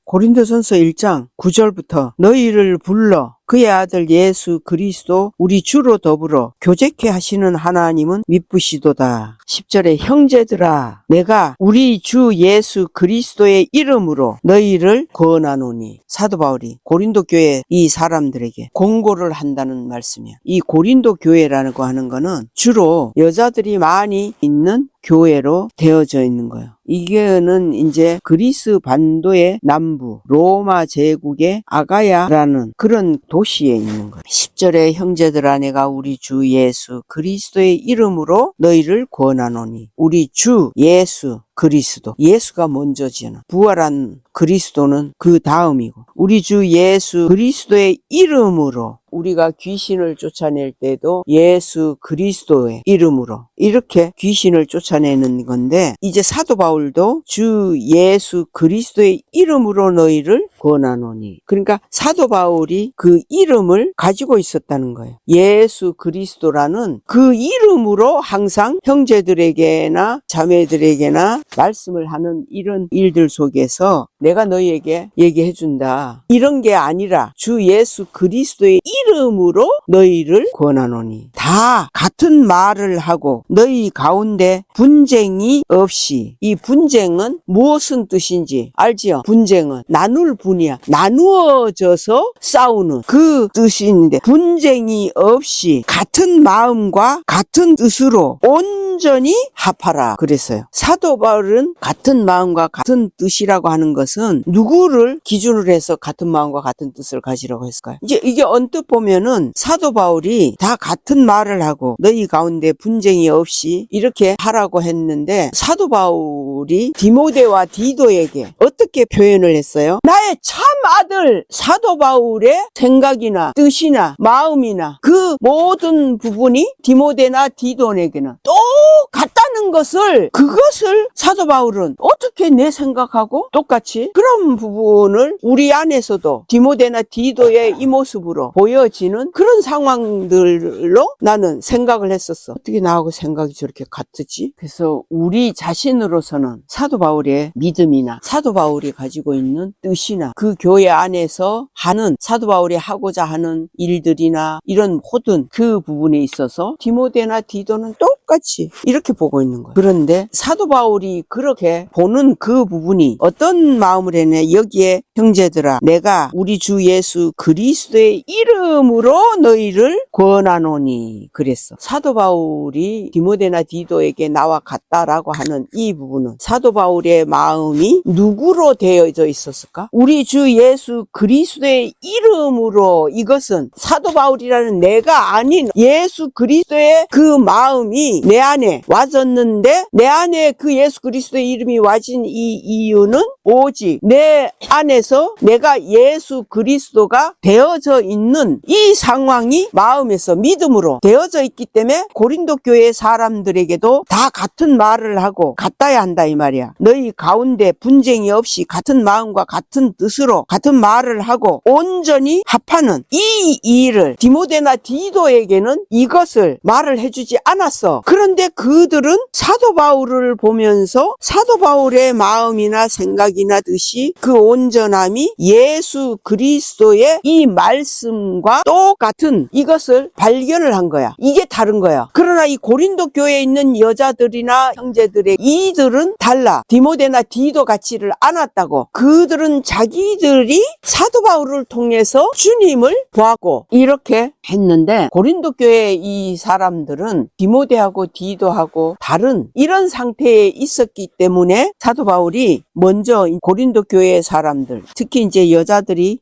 고린도전서 1장 9절부터 너희를 불러 그의 아들 예수 그리스도 우리 주로 더불어 교제케 하시는 하나님은 미쁘시도다. 10절에 형제들아 내가 우리 주 예수 그리스도의 이름으로 너희를 권하노니. 사도 바울이 고린도 교회 이 사람들에게 공고를 한다는 말씀이야. 이 고린도 교회라고 하는 거는 주로 여자들이 많이 있는 교회로 되어져 있는 거예요. 이게는 이제 그리스 반도의 남부 로마 제국의 아가야라는 그런 도시에 있는 거예요. 10절에 형제들아 내가 우리 주 예수 그리스도의 이름으로 너희를 권하노니. 우리 주 예수 그리스도. 예수가 먼저지는 부활한 그리스도는 그 다음이고 우리 주 예수 그리스도의 이름으로 우리가 귀신을 쫓아낼 때도 예수 그리스도의 이름으로 이렇게 귀신을 쫓아내는 건데 이제 사도 바울도 주 예수 그리스도의 이름으로 너희를 권하노니. 그러니까 사도 바울이 그 이름을 가지고 있었다는 거예요. 예수 그리스도라는 그 이름으로 항상 형제들에게나 자매들에게나 말씀을 하는 이런 일들 속에서 내가 너희에게 얘기해 준다. 이런 게 아니라 주 예수 그리스도의 이름으로 너희를 권하노니. 다 같은 말을 하고 너희 가운데 분쟁이 없이. 이 분쟁은 무엇은 뜻인지 알지요? 분쟁은 나눌 분이야. 나누어져서 싸우는 그 뜻인데 분쟁이 없이 같은 마음과 같은 뜻으로 온전히 합하라 그랬어요. 사도 바울은 같은 마음과 같은 뜻이라고 하는 것은 누구를 기준으로 해서 같은 마음과 같은 뜻을 가지라고 했을까요? 이제 이게 언뜻 보면은 사도 바울이 다 같은 말을 하고 너희 가운데 분쟁이 없이 이렇게 하라고 했는데 사도 바울이 디모데와 디도에게 어떻게 표현을 했어요? 나의 참 아들 사도 바울의 생각이나 뜻이나 마음이나 그 모든 부분이 디모데나 디도에게는 똑같다는 것을 그것을 사도 바울은 어떻게 내 생각하고 똑같이 그런 부분을 우리 안에서도 디모데나 디도의 이 모습으로 보여지는 그런 상황들로 나는 생각을 했었어. 어떻게 나하고 생각이 저렇게 같지? 그래서 우리 자신으로서는 사도 바울의 믿음이나 사도 바울이 가지고 있는 뜻이나 그 교회 안에서 하는 사도 바울이 하고자 하는 일들이나 이런 모든 그 부분에 있어서 디모데나 디도는 똑같이 이렇게 보고 있는 거예요. 그런데 사도 바울이 그렇게 보는 그 부분이 어떤 마음을 했냐. 여기에 형제들아 내가 우리 주 예수 그리스도의 이름으로 너희를 권하노니 그랬어. 사도 바울이 디모데나 디도에게 나와 같다라고 하는 이 부분은 사도 바울의 마음이 누구로 되어져 있었을까? 우리 주 예수 그리스도의 이름으로. 이것은 사도 바울이라는 내가 아닌 예수 그리스도의 그 마음이 내 안에 와졌는데 내 안에 그 예수 그리스도의 이름이 와진 이 이유는 오직 내 안에서 내가 예수 그리스도가 되어져 있는 이 상황이 마음에서 믿음으로 되어져 있기 때문에 고린도 교회 사람들에게도 다 같은 말을 하고 같아야 한다 이 말이야. 너희 가운데 분쟁이 없이 같은 마음과 같은 뜻으로 같은 말을 하고 온전히 합하는 이 일을 디모데나 디도에게는 이것을 말을 해주지 않았어. 그런데 그들은 사도 바울을 보면서 사도 바울의 마음이나 생각이나 뜻이 그 온전함이 예수 그리스도의 이 말씀과 똑같은 이것을 발견을 한 거야. 이게 다른 거야. 그러나 이 고린도 교회에 있는 여자들이나 형제들의 이들은 달라. 디모데나 디도 같지를 않았다고. 그들은 자기들이 사도 바울을 통해서 주님을 보았고 이렇게 했는데 고린도 교회 이 사람들은 디모데하고 디도하고 다른 이런 상태에 있었기 때문에 사도 바울이 먼저 고린도 교회 사람들 특히 이제 여자들이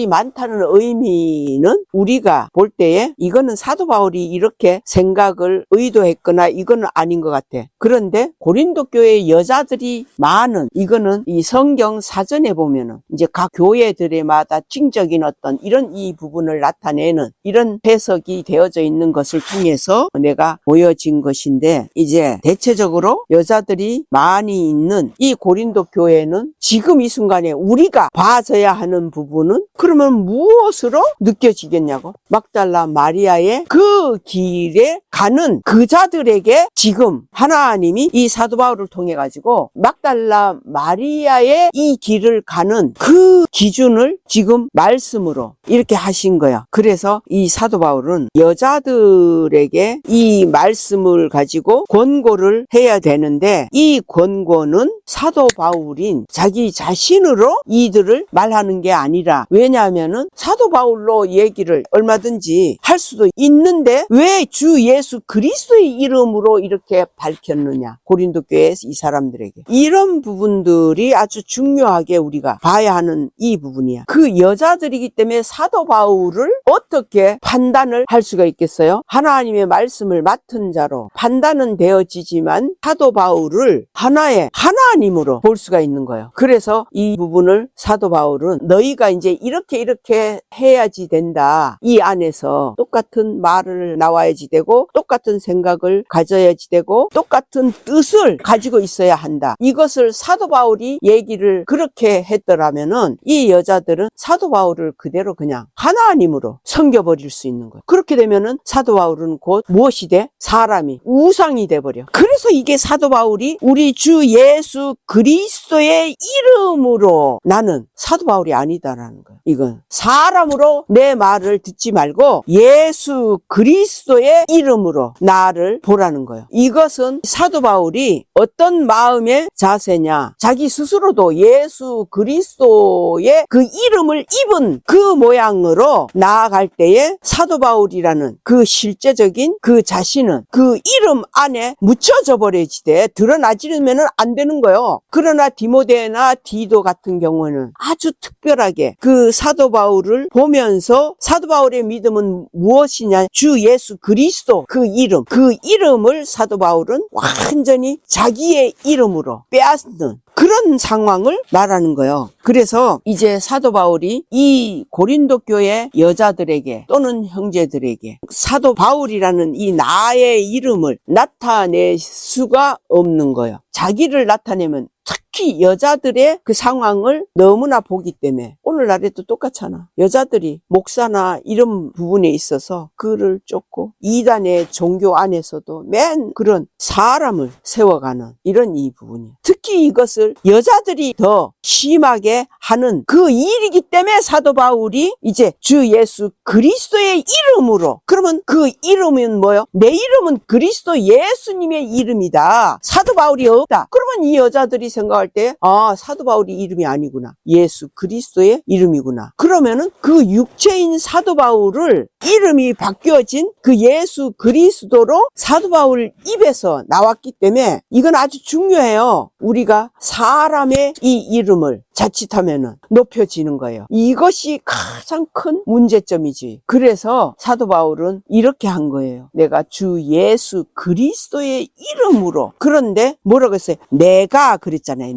많다는 의미는 우리가 볼 때에 이거는 사도 바울이 이렇게 생각을 의도했거나 이거는 아닌 것 같아. 그런데 고린도 교회 여자들이 많은 이거는 이 성경 사전에 보면은 이제 각 교회들에마다 징적인 어떤 이런 이 부분을 나타내는 이런 해석이 되어져 있는 것을 통해서 내가 보여진 것인데 이제 대체적으로 여자들이 많이 있는 이 고린도 교회는 지금 이 순간에 우리가 봐줘야 하는 부분은 그러면 무엇으로 느껴지겠냐고? 막달라 마리아의 그 길에 가는 그 자들에게 지금 하나님이 이 사도 바울을 통해 가지고 막달라 마리아의 이 길을 가는 그 기준을 지금 말씀으로 이렇게 하신 거야. 그래서 이 사도 바울은 여자들에게 이 말씀을 가지고 권고를 해야 되는데, 이 권고는 사도 바울인 자기 자신으로 이들을 말하는 게 아니라, 왜냐하면은 사도 바울로 얘기를 얼마든지 할 수도 있는데 왜 주 예수 그리스도의 이름으로 이렇게 밝혔느냐, 고린도 교회 이 사람들에게. 이런 부분들이 아주 중요하게 우리가 봐야 하는 이 부분이야. 그 여자들이기 때문에 사도 바울을 어떻게 판단을 할 수가 있겠어요? 하나님의 말씀을 맡은 자로 판단은 되어지지만 사도 바울을 하나의 하나님으로 볼 수가 있는 거예요. 그래서 이 부분을 사도 바울은 너희가 이제 이렇게 해야지 된다, 이 안에서 똑같은 말을 나와야지 되고 똑같은 생각을 가져야지 되고 똑같은 뜻을 가지고 있어야 한다, 이것을 사도 바울이 얘기를 그렇게 했더라면은 이 여자들은 사도 바울을 그대로 그냥 하나님으로 섬겨버릴 수 있는 거예요. 그렇게 되면은 사도 바울은 곧 무엇이 돼? 사람이, 우상이 돼버려. 그래서 이게 사도 바울이 우리 주 예수 그리스도의 이름으로, 나는 사도 바울이 아니다라는 거예요. 이건 사람으로 내 말을 듣지 말고 예수 그리스도의 이름으로 나를 보라는 거예요. 이것은 사도 바울이 어떤 마음의 자세냐, 자기 스스로도 예수 그리스도의 그 이름을 입은 그 모양으로 나아갈 때에 사도 바울이라는 그 실제적인 그 자신은 그 이름 안에 묻혀져 버려지되 드러나지면 안 되는 거예요. 그러나 디모데나 디도 같은 경우는 아주 특별하게 그 사도 바울을 보면서 사도 바울의 믿음은 무엇이냐, 주 예수 그리스도 그 이름, 그 이름을 사도 바울은 완전히 자기의 이름으로 빼앗는 그런 상황을 말하는 거예요. 그래서 이제 사도 바울이 이 고린도 교회 여자들에게 또는 형제들에게 사도 바울이라는 이 나의 이름을 나타낼 수가 없는 거예요. 자기를 나타내면 특히 여자들의 그 상황을 너무나 보기 때문에, 오늘날에도 똑같잖아. 여자들이 목사나 이런 부분에 있어서 글을 쫓고 이단의 종교 안에서도 맨 그런 사람을 세워가는 이런 이 부분이에요. 특히 이것을 여자들이 더 심하게 하는 그 일이기 때문에 사도 바울이 이제 주 예수 그리스도의 이름으로, 그러면 그 이름은 뭐예요? 내 이름은 그리스도 예수님의 이름이다, 사도 바울이 없다. 그러면 이 여자들이 생각할 때, 아, 사도 바울이 이름이 아니구나, 예수 그리스도의 이름이구나. 그러면은 그 육체인 사도 바울을 이름이 바뀌어진 그 예수 그리스도로 사도 바울 입에서 나왔기 때문에 이건 아주 중요해요. 우리가 사람의 이 이름을 자칫하면은 높여지는 거예요. 이것이 가장 큰 문제점이지. 그래서 사도 바울은 이렇게 한 거예요. 내가 주 예수 그리스도의 이름으로. 그런데 뭐라고 했어요? 내가 그랬잖아요.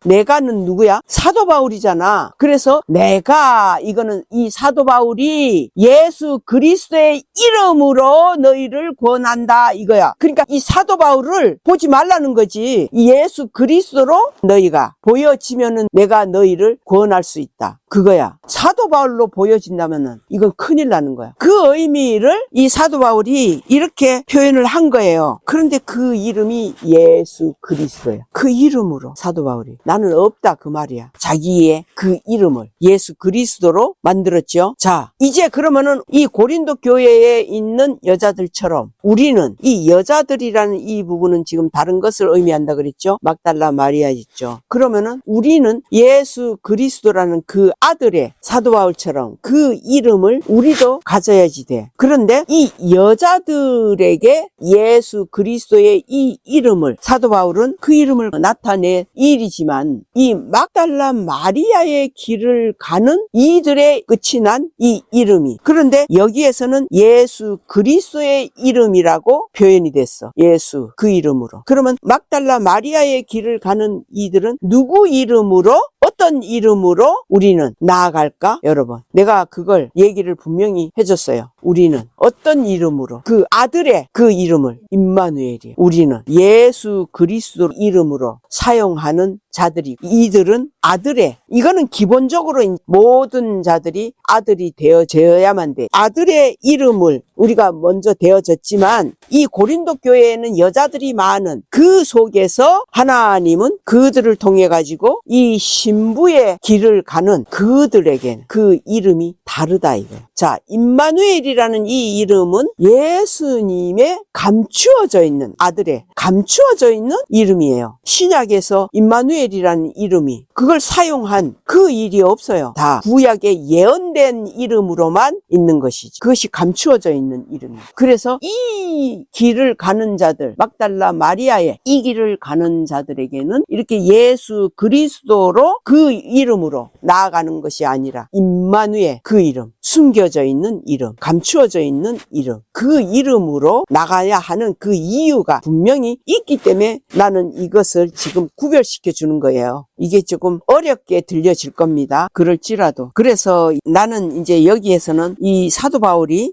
내가는 누구야? 사도 바울이잖아. 그래서 내가, 이거는 이 사도 바울이 예수 그리스도의 이름으로 너희를 권한다, 이거야. 그러니까 이 사도 바울을 보지 말라는 거지. 이 예수 그리스도로 너희가 보여지면은 내가 너희를 권할 수 있다, 그거야. 사도 바울로 보여진다면은 이건 큰일 나는 거야. 그 의미를 이 사도 바울이 이렇게 표현을 한 거예요. 그런데 그 이름이 예수 그리스도야. 그 이름으로 사도 바울이, 나는 없다, 그 말이야. 자기의 그 이름을 예수 그리스도로 만들었죠. 자, 이제 그러면은 이 고린도 교회에 있는 여자들처럼 우리는, 이 여자들이라는 이 부분은 지금 다른 것을 의미한다 그랬죠. 막달라 마리아 있죠. 그러면은 우리는 예수 그리스도라는 그 아들의 사도 바울처럼 그 이름을 우리도 가져야지 돼. 그런데 이 여자들에게 예수 그리스도의 이 이름을 사도 바울은 그 이름을 나타낼 일이지만, 이 막달라 마리아의 길을 가는 이들의 끝이 난 이 이름이, 그런데 여기에서는 예수 그리스도의 이름이라고 표현이 됐어. 예수 그 이름으로. 그러면 막달라 마리아의 길을 가는 이들은 누구 이름으로, 어떤 어떤 이름으로 우리는 나아갈까? 여러분, 내가 그걸 얘기를 분명히 해줬어요. 우리는 어떤 이름으로, 그 아들의 그 이름을 임마누엘이, 우리는 예수 그리스도 이름으로 사용하는 자들이, 이들은 아들의, 이거는 기본적으로 모든 자들이 아들이 되어져야만 돼. 아들의 이름을 우리가 먼저 되어졌지만, 이 고린도 교회에는 여자들이 많은 그 속에서 하나님은 그들을 통해 가지고 이 신부의 길을 가는 그들에게는 그 이름이 다르다 이거예요. 자, 임마누엘이라는 이 이름은 예수님의 감추어져 있는, 아들의 감추어져 있는 이름이에요. 신약에서 임마누엘이라는 이름이, 그걸 사용한 그 일이 없어요. 다 구약에 예언된 이름으로만 있는 것이지. 그것이 감추어져 있는 이름이에요. 그래서 이 길을 가는 자들, 막달라 마리아의 이 길을 가는 자들에게는 이렇게 예수 그리스도로 그 이름으로 나아가는 것이 아니라 임마누엘, 그 이름, 숨겨져 있는 이름, 감추어져 있는 이름, 그 이름으로 나가야 하는 그 이유가 분명히 있기 때문에 나는 이것을 지금 구별시켜 주는 거예요. 이게 조금 어렵게 들려질 겁니다. 그럴지라도. 그래서 나는 이제 여기에서는 이 사도 바울이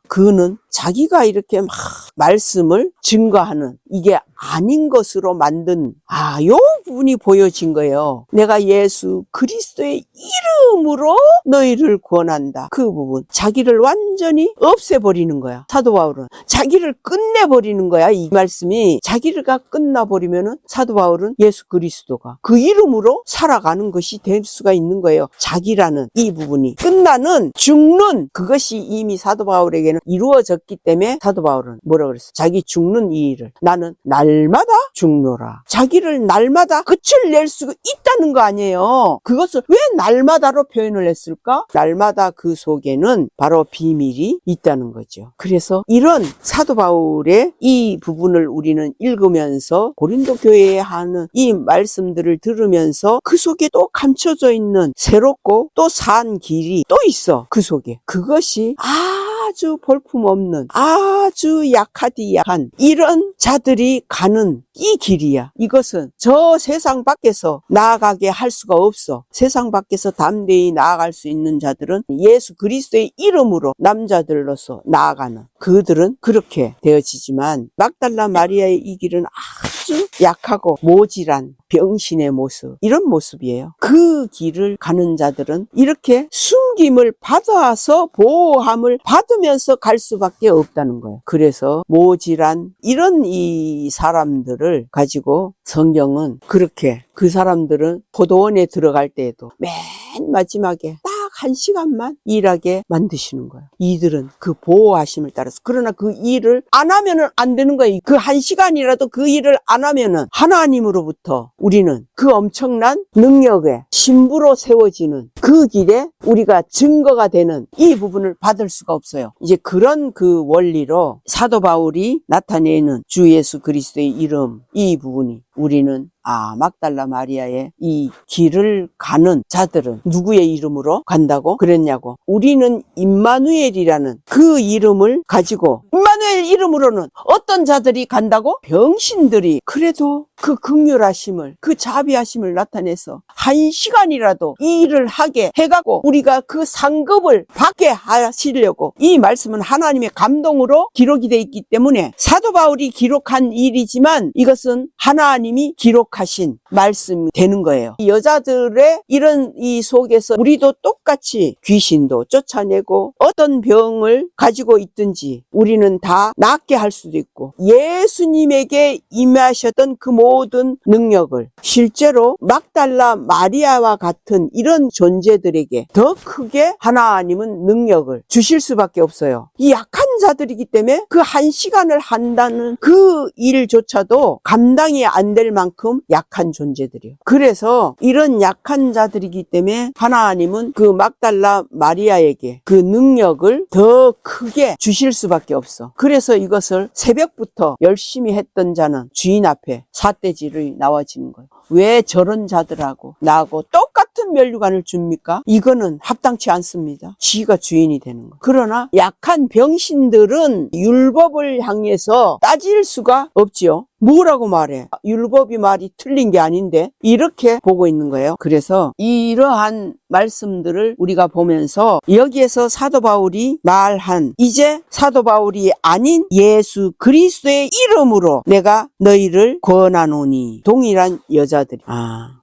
그는 자기가 이렇게 막 말씀을 증거하는, 이게 아닌 것으로 만든 요 부분이 보여진 거예요. 내가 예수 그리스도의 이름으로 너희를 구원한다. 그 부분, 자기를 완전히 없애버리는 거야. 사도 바울은 자기를 끝내버리는 거야. 이 말씀이 자기가 끝나버리면은 사도 바울은 예수 그리스도가 그 이름으로 살아가는 것이 될 수가 있는 거예요. 자기라는 이 부분이 끝나는, 죽는, 그것이 이미 사도 바울에게는 이루어졌기 때문에 사도 바울은 뭐라 그랬어? 자기 죽는 이 일을 나는 날마다 죽노라. 자기를 날마다 끝을 낼 수가 있다는 거 아니에요. 그것을 왜 날마다로 표현을 했을까? 날마다 그 속에는 바로 비밀이 있다는 거죠. 그래서 이런 사도 바울의 이 부분을 우리는 읽으면서 고린도 교회에 하는 이 말씀들을 들으면서 그 속에 또 감춰져 있는 새롭고 또 산 길이 또 있어. 그 속에. 그것이 아주 볼품없는, 아주 약하디 약한 이런 자들이 가는 이 길이야. 이것은 저 세상 밖에서 나아가게 할 수가 없어. 세상 밖에서 담대히 나아갈 수 있는 자들은 예수 그리스도의 이름으로 남자들로서 나아가는, 그들은 그렇게 되어지지만 막달라 마리아의 이 길은 아주 약하고 모질한 병신의 모습, 이런 모습이에요. 그 길을 가는 자들은 이렇게 숨김을 받아서 보호함을 받으면서 갈 수밖에 없다는 거예요. 그래서 모질한 이런 이 사람들을 가지고 성경은 그렇게, 그 사람들은 포도원에 들어갈 때에도 맨 마지막에 딱 1시간만 일하게 만드시는 거예요. 이들은 그 보호하심을 따라서. 그러나 그 일을 안 하면은 안 되는 거예요. 그 1시간이라도 그 일을 안 하면은 하나님으로부터 우리는 그 엄청난 능력에 신부로 세워지는 그 길에 우리가 증거가 되는 이 부분을 받을 수가 없어요. 이제 그런 그 원리로 사도 바울이 나타내는 주 예수 그리스도의 이름, 이 부분이 우리는 막달라 마리아의 이 길을 가는 자들은 누구의 이름으로 간다고 그랬냐고. 우리는 임마누엘이라는 그 이름을 가지고, 임마누엘 이름으로는 어떤 자들이 간다고? 병신들이. 그래도 그 긍휼하심을, 그 자비하심을 나타내서 1시간이라도 이 일을 하게 해가고 우리가 그 상급을 받게 하시려고, 이 말씀은 하나님의 감동으로 기록이 되어 있기 때문에 사도 바울이 기록한 일이지만 이것은 하나님이 기록하신 말씀이 되는 거예요. 이 여자들의 이런 이 속에서 우리도 똑같이 귀신도 쫓아내고 어떤 병을 가지고 있든지 우리는 다 낫게 할 수도 있고, 예수님에게 임하셨던 그 모든 능력을 실제로 막달라 마리아와 같은 이런 존재들에게 더 크게 하나님은 능력을 주실 수밖에 없어요. 이 약한 자들이기 때문에 그 1시간을 한다는 그 일조차도 감당이 안 될 만큼 약한 존재들이에요. 그래서 이런 약한 자들이기 때문에 하나님은 그 막달라 마리아에게 그 능력을 더 크게 주실 수밖에 없어. 그래서 이것을 새벽부터 열심히 했던 자는 주인 앞에 삿대질이 나와지는 거예요. 왜 저런 자들하고 나하고 똑같은 똑같은 면류관을 줍니까? 이거는 합당치 않습니다. 지가 주인이 되는 거. 그러나 약한 병신들은 율법을 향해서 따질 수가 없지요. 뭐라고 말해? 율법이 말이 틀린 게 아닌데 이렇게 보고 있는 거예요. 그래서 이러한 말씀들을 우리가 보면서 여기에서 사도 바울이 말한 이제 사도 바울이 아닌 예수 그리스도의 이름으로 내가 너희를 권하노니 동일한 여자들이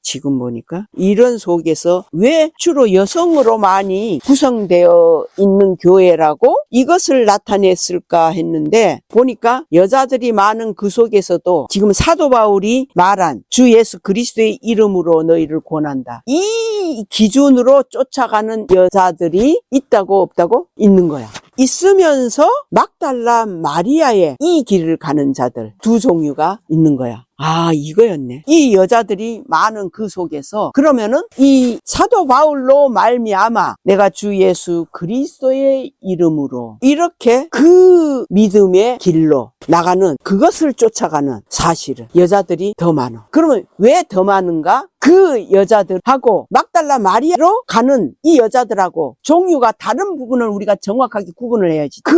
지금 보니까 이런 속에서 왜 주로 여성으로 많이 구성되어 있는 교회라고 이것을 나타냈을까 했는데 보니까 여자들이 많은 그 속에서도 지금 사도 바울이 말한 주 예수 그리스도의 이름으로 너희를 권한다. 이 기준으로 쫓아가는 여자들이 있다고 없다고? 있는 거야. 있으면서 막달라 마리아의 이 길을 가는 자들 두 종류가 있는 거야. 이거였네. 이 여자들이 많은 그 속에서 그러면은 이 사도 바울로 말미암아 내가 주 예수 그리스도의 이름으로 이렇게 그 믿음의 길로 나가는 그것을 쫓아가는 사실은 여자들이 더 많아. 그러면 왜 더 많은가? 그 여자들하고 막달라 마리아로 가는 이 여자들하고 종류가 다른 부분을 우리가 정확하게 구분을 해야지. 그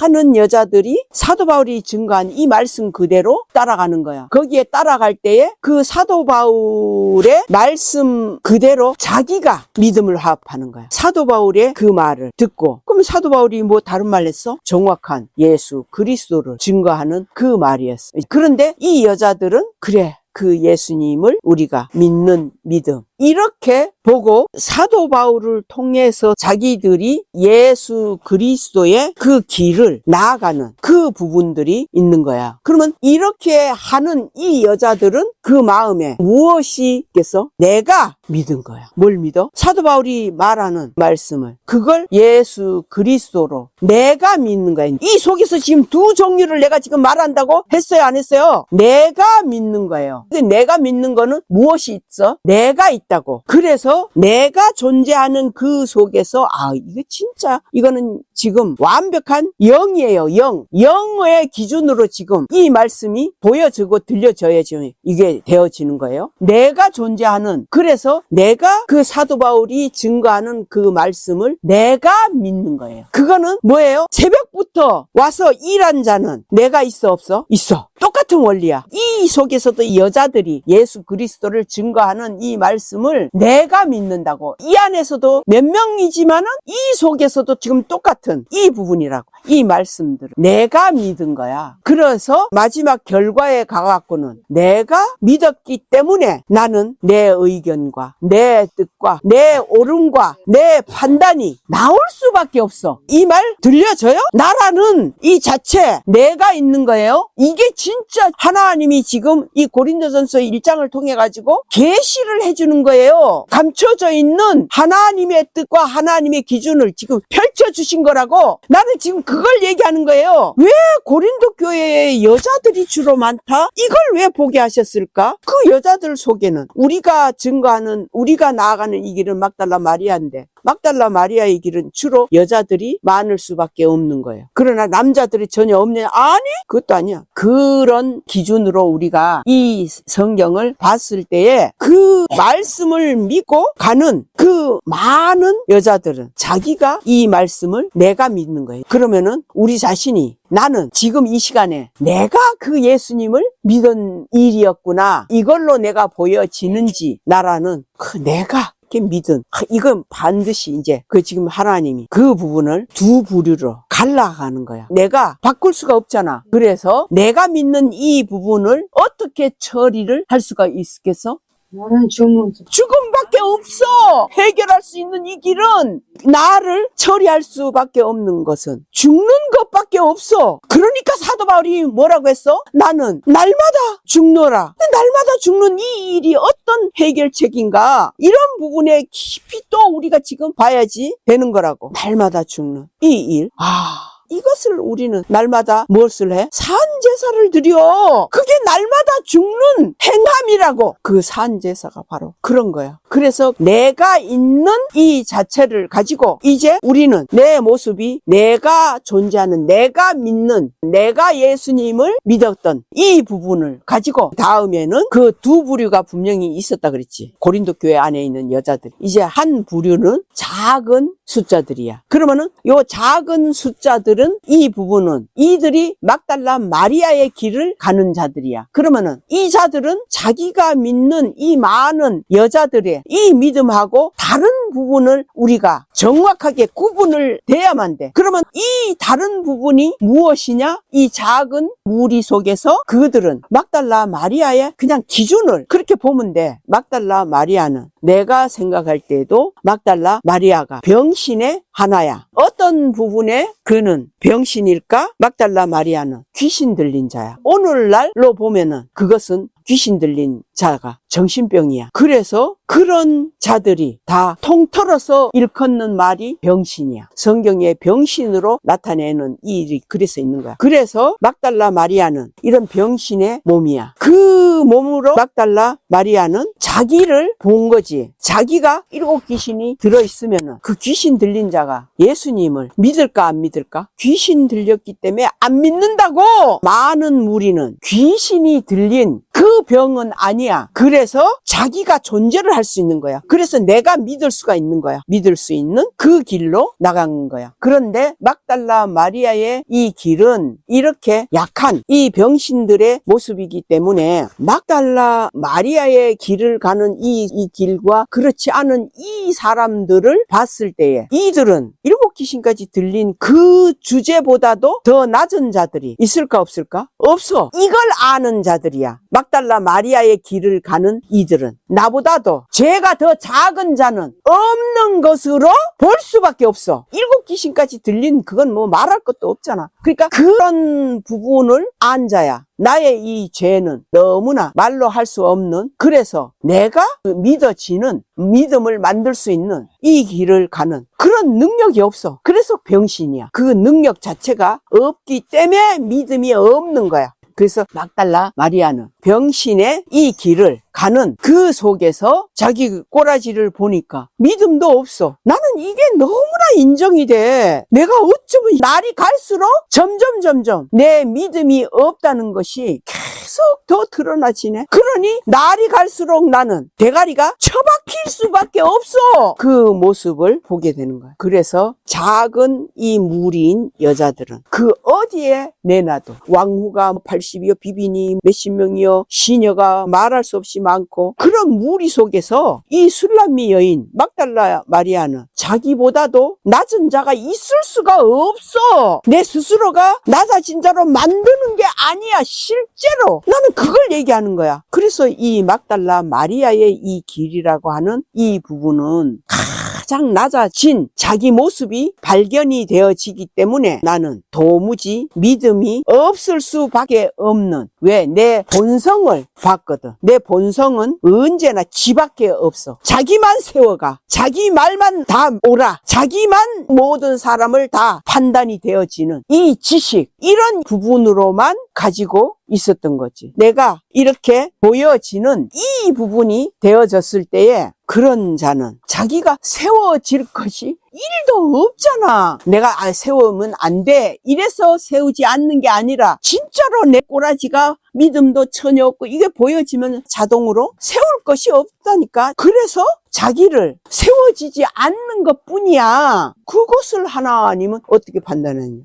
많은 여자들이 사도 바울이 증거한 이 말씀 그대로 따라가는 거야. 거기에 따라갈 때에 그 사도 바울의 말씀 그대로 자기가 믿음을 화합하는 거야. 사도 바울의 그 말을 듣고 그럼 사도 바울이 뭐 다른 말 했어? 정확한 예수 그리스도를 증거하는 그 말이었어. 그런데 이 여자들은 그래 그 예수님을 우리가 믿는 믿음 이렇게 보고 사도 바울을 통해서 자기들이 예수 그리스도의 그 길을 나아가는 그 부분들이 있는 거야. 그러면 이렇게 하는 이 여자들은 그 마음에 무엇이 있겠어? 내가 믿은 거야. 뭘 믿어? 사도 바울이 말하는 말씀을 그걸 예수 그리스도로 내가 믿는 거야. 이 속에서 지금 두 종류를 내가 지금 말한다고 했어요? 안 했어요? 내가 믿는 거예요. 근데 내가 믿는 거는 무엇이 있어? 내가 있다고. 그래서 내가 존재하는 그 속에서 이게 진짜 이거는 지금 완벽한 영이에요. 영의 기준으로 지금 이 말씀이 보여지고 들려져야지 이게 되어지는 거예요. 내가 존재하는 그래서 내가 그 사도 바울이 증거하는 그 말씀을 내가 믿는 거예요. 그거는 뭐예요? 새벽부터 와서 일한 자는 내가 있어 없어? 있어. 똑같은 원리야. 이 속에서도 이 여자들이 예수 그리스도를 증거하는 이 말씀을 내가 믿는다고. 이 안에서도 몇 명이지만은 이 속에서도 지금 똑같은 이 부분이라고. 이 말씀들을 내가 믿은 거야. 그래서 마지막 결과에 가갖고는 내가 믿었기 때문에 나는 내 의견과 내 뜻과 내 옳음과 내 판단이 나올 수밖에 없어. 이 말 들려져요? 나라는 이 자체 내가 있는 거예요. 이게 진짜 하나님이 지금 이 고린도전서 1장을 통해 가지고 계시를 해주는 거예요. 감춰져 있는 하나님의 뜻과 하나님의 기준을 지금 펼쳐주신 거라고. 나는 지금 그걸 얘기하는 거예요. 왜 고린도 교회에 여자들이 주로 많다? 이걸 왜 보게 하셨을까? 그 여자들 속에는 우리가 증거하는 우리가 나아가는 이 길은 막달라 마리아인데 막달라 마리아의 길은 주로 여자들이 많을 수밖에 없는 거예요. 그러나 남자들이 전혀 없냐? 아니, 그것도 아니야. 그런 기준으로 우리가 이 성경을 봤을 때에 그 말씀을 믿고 가는 그 많은 여자들은 자기가 이 말씀을 내가 믿는 거예요. 그러면은 우리 자신이 나는 지금 이 시간에 내가 그 예수님을 믿은 일이었구나. 이걸로 내가 보여지는지 나라는 그 내가 믿은 이건 반드시 이제 그 지금 하나님이 그 부분을 두 부류로 갈라가는 거야. 내가 바꿀 수가 없잖아. 그래서 내가 믿는 이 부분을 어떻게 처리를 할 수가 있겠어? 나는 죽음밖에 없어. 해결할 수 있는 이 길은 나를 처리할 수밖에 없는 것은 죽는 것밖에 없어. 그러니까 사도 바울이 뭐라고 했어? 나는 날마다 죽노라. 날마다 죽는 이 일이 어떤 해결책인가? 이런 부분에 깊이 또 우리가 지금 봐야지 되는 거라고. 날마다 죽는 이 일. 이것을 우리는 날마다 무엇을 해? 산제사를 드려. 그게 날마다 죽는 행함이라고. 그 산제사가 바로 그런 거야. 그래서 내가 있는 이 자체를 가지고 이제 우리는 내 모습이 내가 존재하는, 내가 믿는, 내가 예수님을 믿었던 이 부분을 가지고 다음에는 그 두 부류가 분명히 있었다 그랬지. 고린도 교회 안에 있는 여자들. 이제 한 부류는 작은 숫자들이야. 그러면은 요 작은 숫자들은 이 부분은 이들이 막달라 마리아의 길을 가는 자들이야. 그러면은 이 자들은 자기가 믿는 이 많은 여자들의 이 믿음하고 다른 부분을 우리가 정확하게 구분을 돼야만 돼. 그러면 이 다른 부분이 무엇이냐? 이 작은 무리 속에서 그들은 막달라 마리아의 그냥 기준을 그렇게 보면 돼. 막달라 마리아는 내가 생각할 때도 막달라 마리아가 병신의 하나야. 어떤 부분에 그는 병신일까? 막달라 마리아는 귀신 들린 자야. 오늘날로 보면은 그것은 귀신 들린 자가 정신병이야. 그래서 그런 자들이 다 통틀어서 일컫는 말이 병신이야. 성경에 병신으로 나타내는 이 일이 그래서 있는 거야. 그래서 막달라 마리아는 이런 병신의 몸이야. 그 몸으로 막달라 마리아는 자기를 본 거지. 자기가 7 귀신이 들어있으면은 그 귀신 들린 자가 예수님을 믿을까 안 믿을까? 귀신 들렸기 때문에 안 믿는다고! 많은 무리는 귀신이 들린 그 병은 아니야. 그래서 자기가 존재를 할 수 있는 거야. 그래서 내가 믿을 수가 있는 거야. 믿을 수 있는 그 길로 나간 거야. 그런데 막달라 마리아의 이 길은 이렇게 약한 이 병신들의 모습이기 때문에 막달라 마리아의 길을 가는 이 길과 그렇지 않은 이 사람들을 봤을 때에 이들은 7 귀신까지 들린 그 주제보다도 더 낮은 자들이 있을까 없을까? 없어. 이걸 아는 자들이야. 막달라 마리아의 길을 가는 이들은 나보다도 죄가 더 작은 자는 없는 것으로 볼 수밖에 없어. 7 귀신까지 들린 그건 뭐 말할 것도 없잖아. 그러니까 그런 부분을 안 자야. 나의 이 죄는 너무나 말로 할 수 없는, 그래서 내가 믿어지는 믿음을 만들 수 있는 이 길을 가는 그런 능력이 없어. 그래서 병신이야. 그 능력 자체가 없기 때문에 믿음이 없는 거야. 그래서 막달라 마리아는 병신의 이 길을 가는 그 속에서 자기 꼬라지를 보니까 믿음도 없어. 나는 이게 너무나 인정이 돼. 내가 어쩌면 날이 갈수록 점점 내 믿음이 없다는 것이 계속 더 드러나지네. 그러니 날이 갈수록 나는 대가리가 처박힐 수밖에 없어. 그 모습을 보게 되는 거야. 그래서 작은 이 무리인 여자들은 그 어디에 내놔도 왕후가 80이요, 비비니 몇십 명이요, 시녀가 말할 수 없이 많고 그런 무리 속에서 이 술람미 여인 막달라 마리아는 자기보다도 낮은 자가 있을 수가 없어. 내 스스로가 낮아진 자로 만드는 게 아니야. 실제로 나는 그걸 얘기하는 거야. 그래서 이 막달라 마리아의 이 길이라고 하는 이 부분은 가장 낮아진 자기 모습이 발견이 되어지기 때문에 나는 도무지 믿음이 없을 수밖에 없는, 왜? 내 본성을 봤거든. 내 본성은 언제나 지밖에 없어. 자기만 세워가, 자기 말만 다 옳아, 자기만 모든 사람을 다 판단이 되어지는 이 지식, 이런 부분으로만 가지고 있었던 거지. 내가 이렇게 보여지는 이 부분이 되어졌을 때에 그런 자는 자기가 세워질 것이 1도 없잖아. 내가 세우면 안 돼, 이래서 세우지 않는 게 아니라 진짜로 내 꼬라지가 믿음도 전혀 없고 이게 보여지면 자동으로 세울 것이 없다니까. 그래서 자기를 세워지지 않는 것 뿐이야. 그것을 하나님은 어떻게 판단하냐?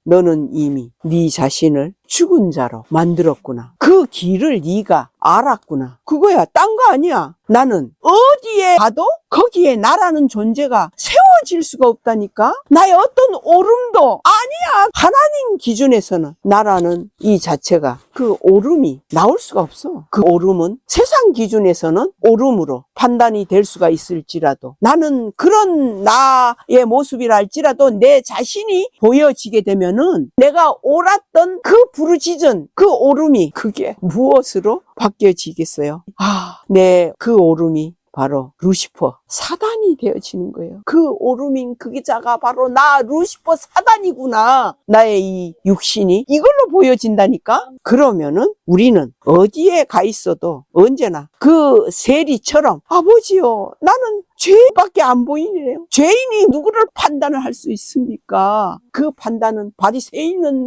너는 이미 네 자신을 죽은 자로 만들었구나. 그 길을 네가 알았구나. 그거야. 딴 거 아니야. 나는 어디에 가도 거기에 나라는 존재가 세워질 수가 없다니까. 나의 어떤 오름도 아니야. 하나님 기준에서는 나라는 이 자체가 그 오름이 나올 수가 없어. 그 오름은 세상 기준에서는 오름으로 판단이 될 수가 있을지라도, 나는 그런 나의 모습이라 할지라도 내 자신이 보여지게 되면은 내가 옳았던 그 부르짖은 그 오름이 그게 무엇으로 바뀌어지겠어요? 내 그 오름이 바로 루시퍼, 사단이 되어지는 거예요. 그 오르민 그 기자가 바로 나 루시퍼 사단이구나. 나의 이 육신이 이걸로 보여진다니까? 그러면은 우리는 어디에 가 있어도 언제나 그 세리처럼 아버지요, 나는 죄밖에 안 보이네요. 죄인이 누구를 판단을 할 수 있습니까? 그 판단은 바리새인은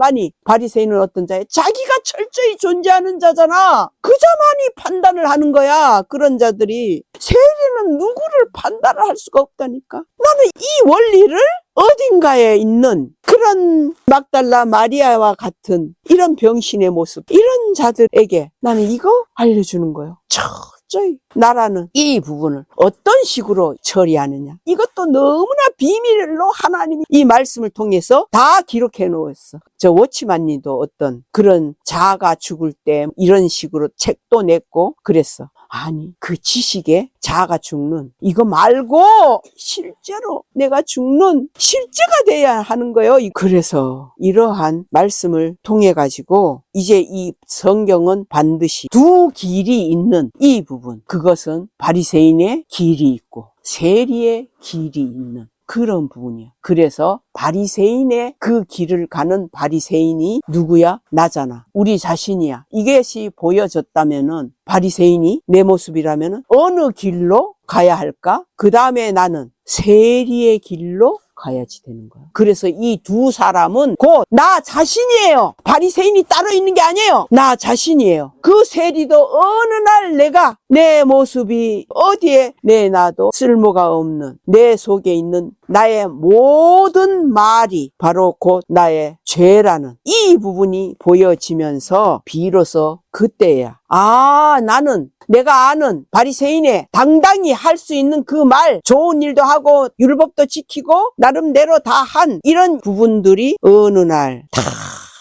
어떤 자예요? 자기가 철저히 존재하는 자잖아. 그 자만이 판단을 하는 거야. 그런 자들이. 세리는 누구를 판단을 할 수가 없다니까. 나는 이 원리를 어딘가에 있는 그런 막달라 마리아와 같은 이런 병신의 모습, 이런 자들에게 나는 이거 알려주는 거예요. 철저히 나라는 이 부분을 어떤 식으로 처리하느냐, 이것도 너무나 비밀로 하나님이 이 말씀을 통해서 다 기록해 놓았어. 저 워치만님도 어떤 그런 자아가 죽을 때 이런 식으로 책도 냈고 그랬어. 아니, 그 지식에 자아가 죽는 이거 말고 실제로 내가 죽는 실제가 돼야 하는 거예요. 그래서 이러한 말씀을 통해 가지고 이제 이 성경은 반드시 두 길이 있는 이 부분, 그것은 바리새인의 길이 있고 세리의 길이 있는 그런 부분이야. 그래서 바리새인의 그 길을 가는 바리새인이 누구야? 나잖아. 우리 자신이야. 이것이 보여졌다면은 바리새인이 내 모습이라면은 어느 길로 가야 할까? 그 다음에 나는 세리의 길로 가야지 되는 거야. 그래서 이 두 사람은 곧 나 자신이에요. 바리새인이 따로 있는 게 아니에요. 나 자신이에요. 그 세리도 어느 날 내가 내 모습이 어디에 내놔도 쓸모가 없는 내 속에 있는 나의 모든 말이 바로 곧 나의 죄라는 이 부분이 보여지면서 비로소 그때야. 아, 나는 내가 아는 바리새인의 당당히 할 수 있는 그 말, 좋은 일도 하고 율법도 지키고 나름대로 다 한 이런 부분들이 어느 날 다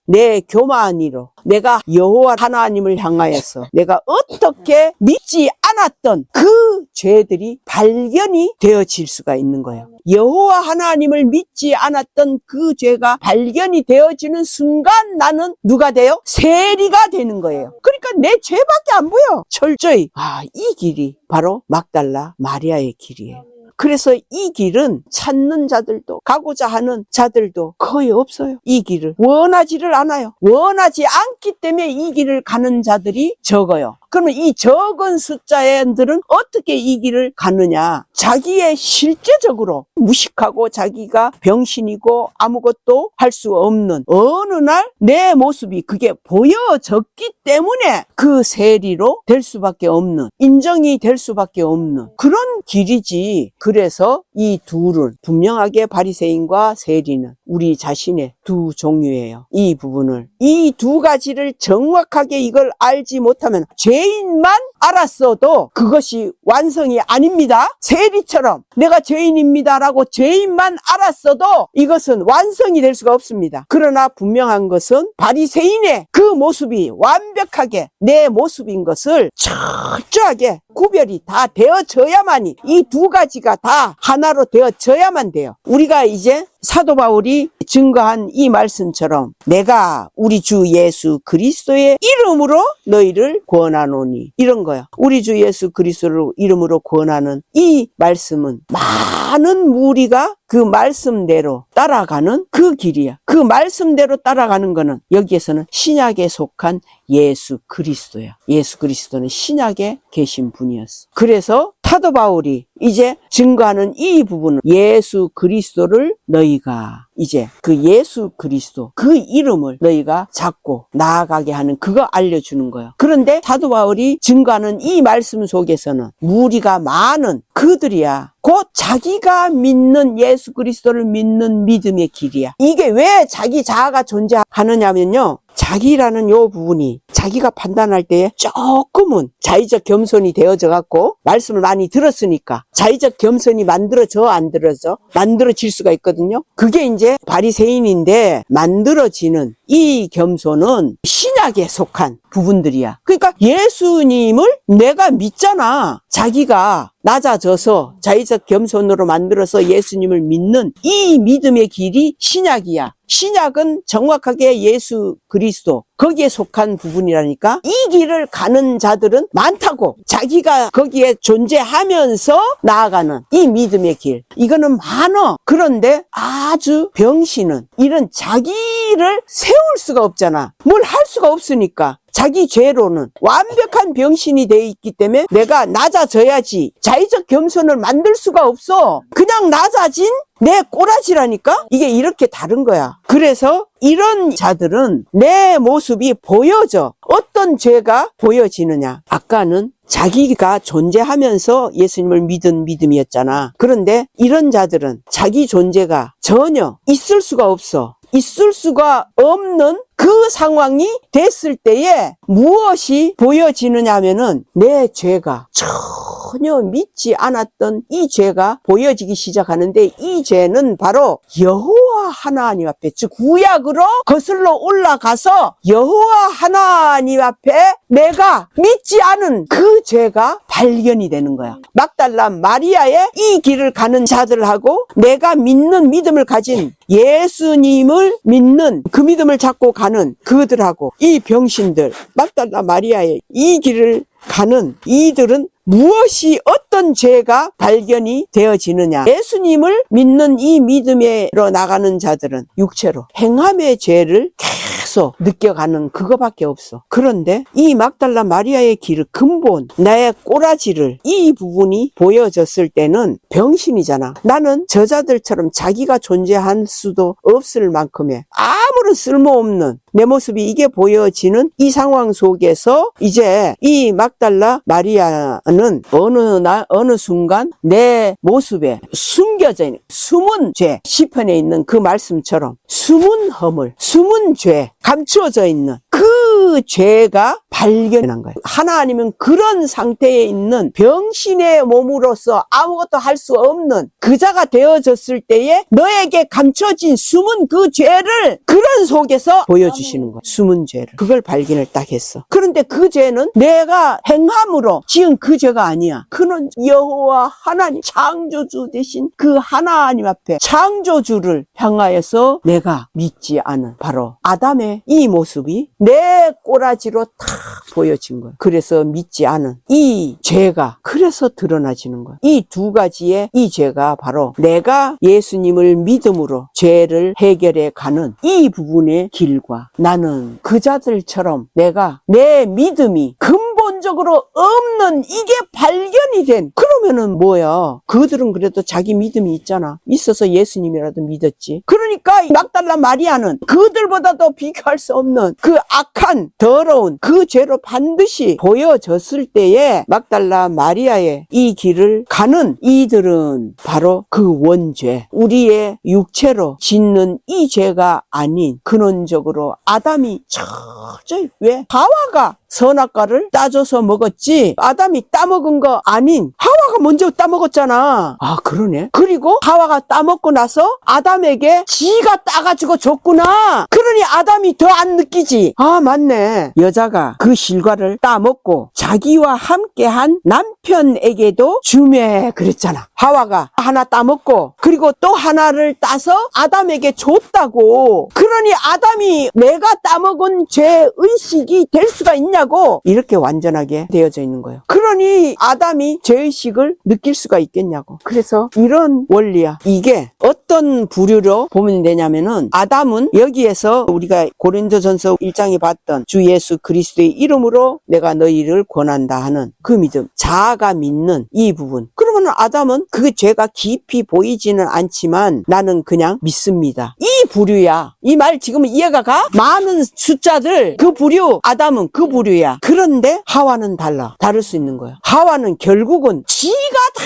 내 교만이로 내가 여호와 하나님을 향하여서 내가 어떻게 믿지 않았던 그 죄들이 발견이 되어질 수가 있는 거예요. 여호와 하나님을 믿지 않았던 그 죄가 발견이 되어지는 순간 나는 누가 돼요? 세리가 되는 거예요. 그러니까 내 죄밖에 안 보여. 철저히 이 길이 바로 막달라 마리아의 길이에요. 그래서 이 길은 찾는 자들도 가고자 하는 자들도 거의 없어요. 이 길을 원하지를 않아요. 원하지 않기 때문에 이 길을 가는 자들이 적어요. 그러면 이 적은 숫자들은 어떻게 이 길을 가느냐? 자기의 실제적으로 무식하고 자기가 병신이고 아무것도 할 수 없는 어느 날 내 모습이 그게 보여졌기 때문에 그 세리로 될 수밖에 없는, 인정이 될 수밖에 없는 그런 길이지. 그래서 이 둘은 분명하게 바리새인과 세리는 우리 자신의 두 종류예요. 이 부분을, 이 두 가지를 정확하게 이걸 알지 못하면 죄인만 알았어도 그것이 완성이 아닙니다. 세리처럼 내가 죄인입니다라고 죄인만 알았어도 이것은 완성이 될 수가 없습니다. 그러나 분명한 것은 바리새인의 그 모습이 완벽하게 내 모습인 것을 철저하게 구별이 다 되어져야만이, 이 두 가지가 다 하나로 되어져야만 돼요. 우리가 이제 사도 바울이 증거한 이 말씀처럼 내가 우리 주 예수 그리스도의 이름으로 너희를 권하노니, 이런 거야. 우리 주 예수 그리스도를 이름으로 권하는 이 말씀은 많은 무리가 그 말씀대로 따라가는 그 길이야. 그 말씀대로 따라가는 거는 여기에서는 신약에 속한 예수 그리스도야. 예수 그리스도는 신약에 계신 분이었어. 그래서 사도 바울이 이제 증거하는 이 부분은 예수 그리스도를 너희가 이제 그 예수 그리스도 그 이름을 너희가 잡고 나아가게 하는, 그거 알려주는 거예요. 그런데 사도 바울이 증거하는 이 말씀 속에서는 무리가 많은 그들이야 곧 자기가 믿는 예수 그리스도를 믿는 믿음의 길이야. 이게 왜 자기 자아가 존재하느냐면요, 자기라는 요 부분이 자기가 판단할 때에 조금은 자의적 겸손이 되어져 갖고 말씀을 많이 들었으니까 자의적 겸손이 만들어져 안 들어져? 만들어질 수가 있거든요. 그게 이제 바리새인인데 만들어지는 이 겸손은 신약에 속한 부분들이야. 그러니까 예수님을 내가 믿잖아. 자기가 낮아져서 자의적 겸손으로 만들어서 예수님을 믿는 이 믿음의 길이 신약이야. 신약은 정확하게 예수 그리스도 거기에 속한 부분이라니까. 이 길을 가는 자들은 많다고. 자기가 거기에 존재하면서 나아가는 이 믿음의 길, 이거는 많어. 그런데 아주 병신은 이런 자기를 세울 수가 없잖아. 뭘 할 수가 없으니까 자기 죄로는 완벽한 병신이 돼 있기 때문에 내가 낮아져야지 자의적 겸손을 만들 수가 없어. 그냥 낮아진 내 꼬라지라니까. 이게 이렇게 다른 거야. 그래서 이런 자들은 내 모습이 보여져. 어떤 죄가 보여지느냐. 아까는 자기가 존재하면서 예수님을 믿은 믿음이었잖아. 그런데 이런 자들은 자기 존재가 전혀 있을 수가 없어. 있을 수가 없는 그 상황이 됐을 때에 무엇이 보여지느냐 하면은 내 죄가 전혀 믿지 않았던 이 죄가 보여지기 시작하는데, 이 죄는 바로 여호와 하나님 앞에, 즉 구약으로 거슬러 올라가서 여호와 하나님 앞에 내가 믿지 않은 그 죄가 발견이 되는 거야. 막달라 마리아의 이 길을 가는 자들하고 내가 믿는 믿음을 가진 예수님을 믿는 그 믿음을 잡고 가는 그들하고 이 병신들, 막달라 마리아의 이 길을 가는 이들은 무엇이, 어떤 죄가 발견이 되어지느냐. 예수님을 믿는 이 믿음으로 나가는 자들은 육체로 행함의 죄를 계속 느껴가는 그거밖에 없어. 그런데 이 막달라 마리아의 길을, 근본 나의 꼬라지를, 이 부분이 보여졌을 때는 병신이잖아. 나는 저자들처럼 자기가 존재할 수도 없을 만큼의 아무런 쓸모없는 내 모습이 이게 보여지는 이 상황 속에서 이제 이 막달라 마리아는 어느 순간 내 모습에 숨겨져 있는 숨은 죄, 시편에 있는 그 말씀처럼 숨은 허물, 숨은 죄, 감추어져 있는 그 죄가 발견한 거예요. 하나님은 그런 상태에 있는 병신의 몸으로서 아무것도 할 수 없는 그자가 되어졌을 때에 너에게 감춰진 숨은 그 죄를 그런 속에서 보여주시는 거예요. 숨은 죄를. 그걸 발견을 딱 했어. 그런데 그 죄는 내가 행함으로 지은 그 죄가 아니야. 그는 여호와 하나님, 창조주 되신 그 하나님 앞에 창조주를 향하여서 내가 믿지 않은 바로 아담의 이 모습이 내 꼬라지로 탁 보여진 거예요. 그래서 믿지 않은 이 죄가 그래서 드러나지는 거예요. 이 두 가지의 이 죄가 바로 내가 예수님을 믿음으로 죄를 해결해 가는 이 부분의 길과, 나는 그자들처럼 내가 내 믿음이 근본적으로 없는 이게 발견이 된, 그러면은 뭐야, 그들은 그래도 자기 믿음이 있잖아. 있어서 예수님이라도 믿었지. 그러니까 막달라 마리아는 그들보다도 비교할 수 없는 그 악한 더러운 그 죄로 반드시 보여졌을 때에 막달라 마리아의 이 길을 가는 이들은 바로 그 원죄, 우리의 육체로 짓는 이 죄가 아닌 근원적으로 아담이 철저히, 왜? 하와가 선악과를 따줘서 먹었지 아담이 따먹은 거 아닌 하와가 먼저 따먹었잖아. 아, 그러네. 그리고 하와가 따먹고 나서 아담에게 지가 따가지고 줬구나. 그러니 아담이 더 안 느끼지. 아, 맞네. 여자가 그 실과를 따먹고 자기와 함께한 남편에게도 주매 그랬잖아. 하와가 하나 따먹고 그리고 또 하나를 따서 아담에게 줬다고. 그러니 아담이 내가 따먹은 죄의식이 될 수가 있냐고, 이렇게 완전하게 되어져 있는 거예요. 그러니 아담이 죄의식을 느낄 수가 있겠냐고. 그래서 이런 원리야. 이게 어떤 부류로 보면 되냐면은, 아담은 여기에서 우리가 고린도전서 1장에 봤던 주 예수 그리스도의 이름으로 내가 너희를 권한다 하는 그 믿음, 자아가 믿는 이 부분. 그러면 아담은 그 죄가 깊이 보이지는 않지만 나는 그냥 믿습니다. 이 부류야. 이 말 지금 이해가 가? 많은 숫자들 그 부류, 아담은 그 부류야. 그런데 하와는 달라. 다를 수 있는 거야. 하와는 결국은 지가 다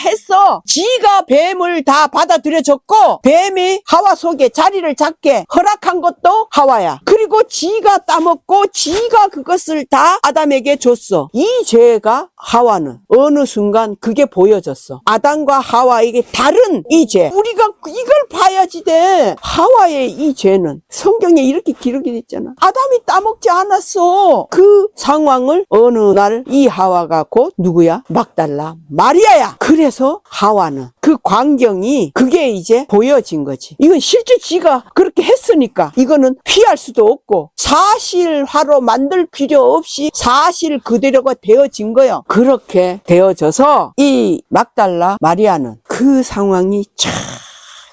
했어. 지가 뱀을 다 받아들여 보여줬고 뱀이 하와 속에 자리를 잡게 허락한 것도 하와야. 그리고 지가 따먹고 지가 그것을 다 아담에게 줬어. 이 죄가 하와는 어느 순간 그게 보여졌어. 아담과 하와에게 다른 이 죄. 우리가 이걸 봐야지 돼. 하와의 이 죄는 성경에 이렇게 기록이 됐잖아. 아담이 따먹지 않았어. 그 상황을 어느 날 이 하와가 곧 누구야? 막달라 마리아야. 그래서 하와는 그 광경이 그게 이제 보여진 거지. 이건 실제 지가 그렇게 했으니까 이거는 피할 수도 없고 사실화로 만들 필요 없이 사실 그대로가 되어진 거예요. 그렇게 되어져서 이 막달라 마리아는 그 상황이 참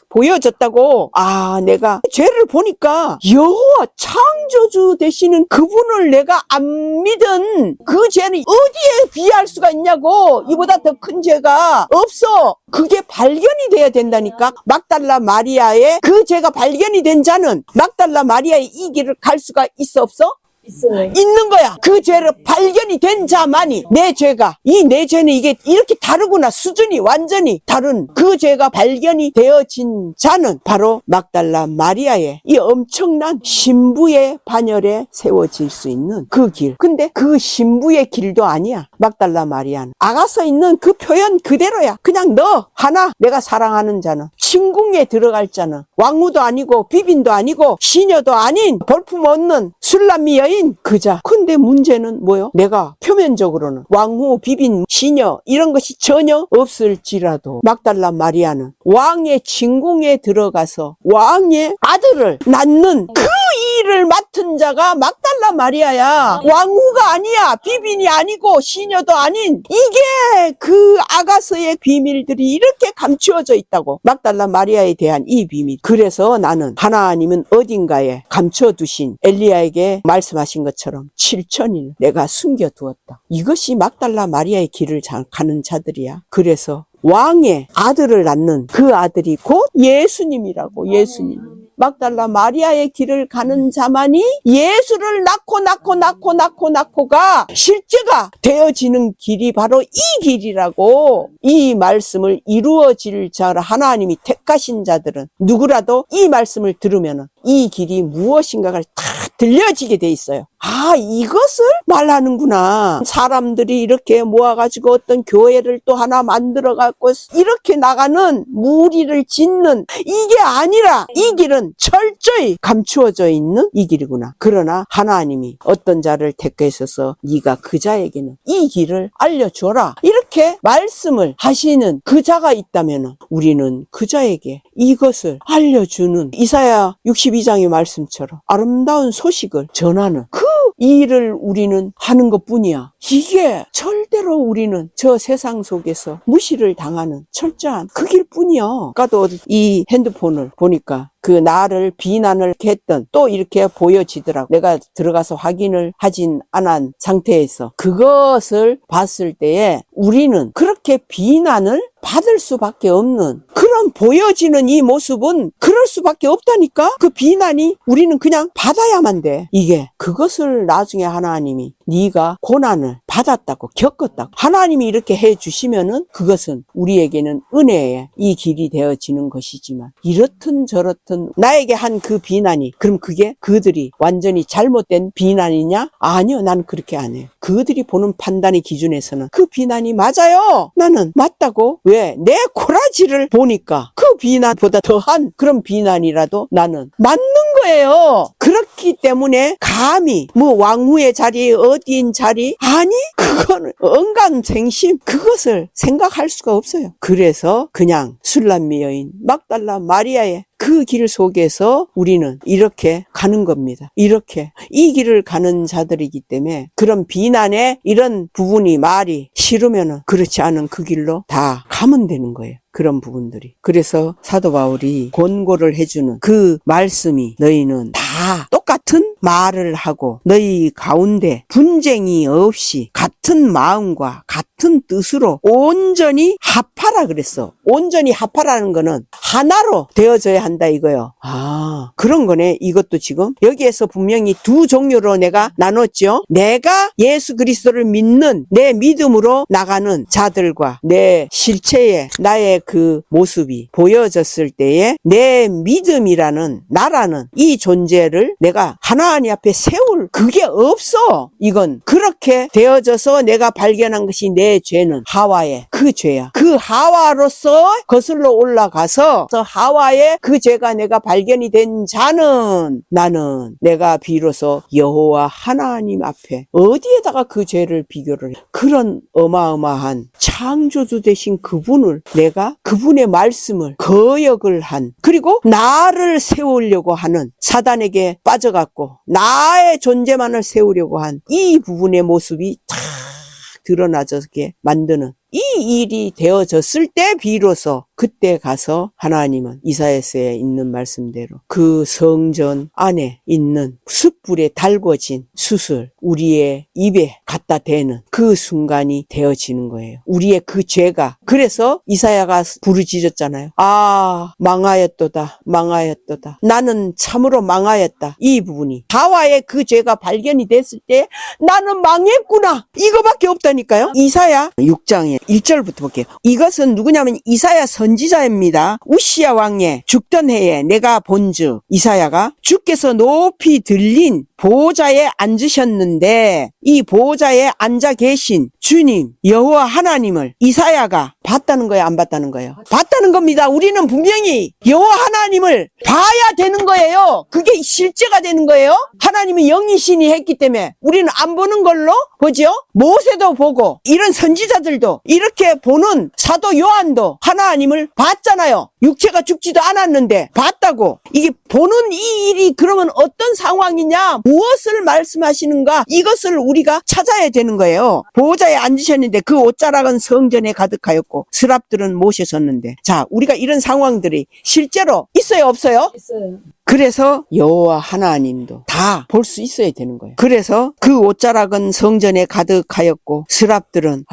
보여졌다고. 아, 내가 죄를 보니까 여호와 창조주 되시는 그분을 내가 안 믿은 그 죄는 어디에 비할 수가 있냐고. 이보다 더 큰 죄가 없어. 그게 발견이 돼야 된다니까. 막달라 마리아의 그 죄가 발견이 된 자는 막달라 마리아의 이 길을 갈 수가 있어 없어? 있어요. 있는 거야. 그 죄를 발견이 된 자만이 내 죄가 내 죄는 이게 이렇게 다르구나. 수준이 완전히 다른 그 죄가 발견이 되어진 자는 바로 막달라 마리아의 이 엄청난 신부의 반열에 세워질 수 있는 그 길. 근데 그 신부의 길도 아니야. 막달라 마리아는 아가서 있는 그 표현 그대로야. 그냥 너 하나 내가 사랑하는 자는 침궁에 들어갈 자는 왕후도 아니고 비빈도 아니고 시녀도 아닌 볼품 없는 술람미 여인 그자. 근데 문제는 뭐요? 내가 표면적으로는 왕후, 비빈, 시녀 이런 것이 전혀 없을지라도 막달라 마리아는 왕의 침궁에 들어가서 왕의 아들을 낳는 그 일을 맡은 자가 막달라 마리아야. 왕후가 아니야. 비빈이 아니고 시녀도 아닌. 이게 그 아가서의 비밀들이 이렇게 감추어져 있다고. 막달라 마리아에 대한 이 비밀. 그래서 나는 하나님은 어딘가에 감춰두신 엘리야에게 말씀하신 것처럼 7천일 내가 숨겨두었다. 이것이 막달라 마리아의 길을 가는 자들이야. 그래서 왕의 아들을 낳는 그 아들이 곧 예수님이라고. 예수님. 막달라 마리아의 길을 가는 자만이 예수를 낳고가 실제가 되어지는 길이 바로 이 길이라고. 이 말씀을 이루어질 자라 하나님이 택하신 자들은 누구라도 이 말씀을 들으면 이 길이 무엇인가가 다 들려지게 돼 있어요. 아, 이것을 말하는구나. 사람들이 이렇게 모아가지고 어떤 교회를 또 하나 만들어갖고 이렇게 나가는 무리를 짓는 이게 아니라 이 길은 철저히 감추어져 있는 이 길이구나. 그러나 하나님이 어떤 자를 택하셔서 네가 그 자에게는 이 길을 알려줘라. 이렇게 말씀을 하시는 그 자가 있다면 우리는 그 자에게 이것을 알려주는 이사야 62장의 말씀처럼 아름다운 소식을 전하는 그 일을 우리는 하는 것뿐이야. 이게 절대로 우리는 저 세상 속에서 무시를 당하는 철저한 그 길뿐이야. 아까도 이 핸드폰을 보니까 그 나를 비난을 했던 또 이렇게 보여지더라고. 내가 들어가서 확인을 하진 않은 상태에서 그것을 봤을 때에 우리는 그렇게 비난을 받을 수밖에 없는 그런 보여지는 이 모습은 그럴 수밖에 없다니까. 그 비난이 우리는 그냥 받아야만 돼. 이게 그것을 나중에 하나님이 네가 고난을 받았다고 겪었다고 하나님이 이렇게 해주시면은 그것은 우리에게는 은혜의 이 길이 되어지는 것이지만 이렇든 저렇든 나에게 한 그 비난이 그럼 그게 그들이 완전히 잘못된 비난이냐? 아니요, 나는 그렇게 안 해요. 그들이 보는 판단의 기준에서는 그 비난이 맞아요. 나는 맞다고. 왜? 내 고라지를 보니까 그 비난보다 더한 그런 비난이라도 나는 맞는 거예요. 그렇기 때문에 감히 뭐 왕후의 자리 어디인 자리 아니 그거는 언감생심 그것을 생각할 수가 없어요. 그래서 그냥 술람미 여인 막달라 마리아의 그 길 속에서 우리는 이렇게 가는 겁니다. 이렇게 이 길을 가는 자들이기 때문에 그런 비난의 이런 부분이 말이 싫으면은 그렇지 않은 그 길로 다 가면 되는 거예요. 그런 부분들이. 그래서 사도 바울이 권고를 해주는 그 말씀이 너희는 다 똑같은 말을 하고 너희 가운데 분쟁이 없이 같은 마음과 같은 뜻으로 온전히 합하라 그랬어. 온전히 합하라는 거는 하나로 되어져야 한다 이거요. 그런 거네. 이것도 지금 여기에서 분명히 두 종류로 내가 나눴죠. 내가 예수 그리스도를 믿는 내 믿음으로 나가는 자들과 내 실체의 나의 그 모습이 보여졌을 때에 내 믿음이라는 나라는 이 존재를 내가 하나님 앞에 세울 그게 없어. 이건 그렇게 되어져서 내가 발견한 것이 내 죄는 하와의 그 죄야. 그 하와로서 거슬러 올라가서 하와의 그 죄가 내가 발견이 된 자는 나는 내가 비로소 여호와 하나님 앞에 어디에다가 그 죄를 비교를 해. 그런 어마어마한 창조주 되신 그분을 내가 그분의 말씀을 거역을 한 그리고 나를 세우려고 하는 사단에게 빠져갖고 나의 존재만을 세우려고 한 이 부분의 모습이 탁 드러나게 만드는 이 일이 되어졌을 때 비로소 그때 가서 하나님은 이사야서에 있는 말씀대로 그 성전 안에 있는 숯불에 달궈진 숯을 우리의 입에 갖다 대는 그 순간이 되어지는 거예요. 우리의 그 죄가. 그래서 이사야가 부르짖었잖아요. 망하였도다. 망하였도다. 나는 참으로 망하였다. 이 부분이 하와의 그 죄가 발견이 됐을 때 나는 망했구나. 이거밖에 없다니까요. 이사야 6장에 1절부터 볼게요. 이것은 누구냐면 이사야 선지자입니다. 우시야 왕의 죽던 해에 내가 본즉 이사야가 주께서 높이 들린 보좌에 앉으셨는데 이 보좌에 앉아 계신 주님 여호와 하나님을 이사야가 봤다는 거예요, 안 봤다는 거예요? 봤다는 겁니다. 우리는 분명히 여호와 하나님을 봐야 되는 거예요. 그게 실제가 되는 거예요. 하나님은 영이신이 했기 때문에 우리는 안 보는 걸로 보죠. 모세도 보고 이런 선지자들도 이렇게 보는 사도 요한도 하나님을 봤잖아요. 육체가 죽지도 않았는데 봤다고. 이게 보는 이 일이 그러면 어떤 상황이냐, 무엇을 말씀하시는가, 이것을 우리가 찾아야 되는 거예요. 보호자에 앉으셨는데 그 옷자락은 성전에 가득하였고 스랍들은 모셔졌는데. 자, 우리가 이런 상황들이 실제로 있어요, 없어요? 있어요. 그래서 여호와 하나님도 다 볼 수 있어야 되는 거예요. 그래서 그 옷자락은 성전에 가득하였고 스랍들은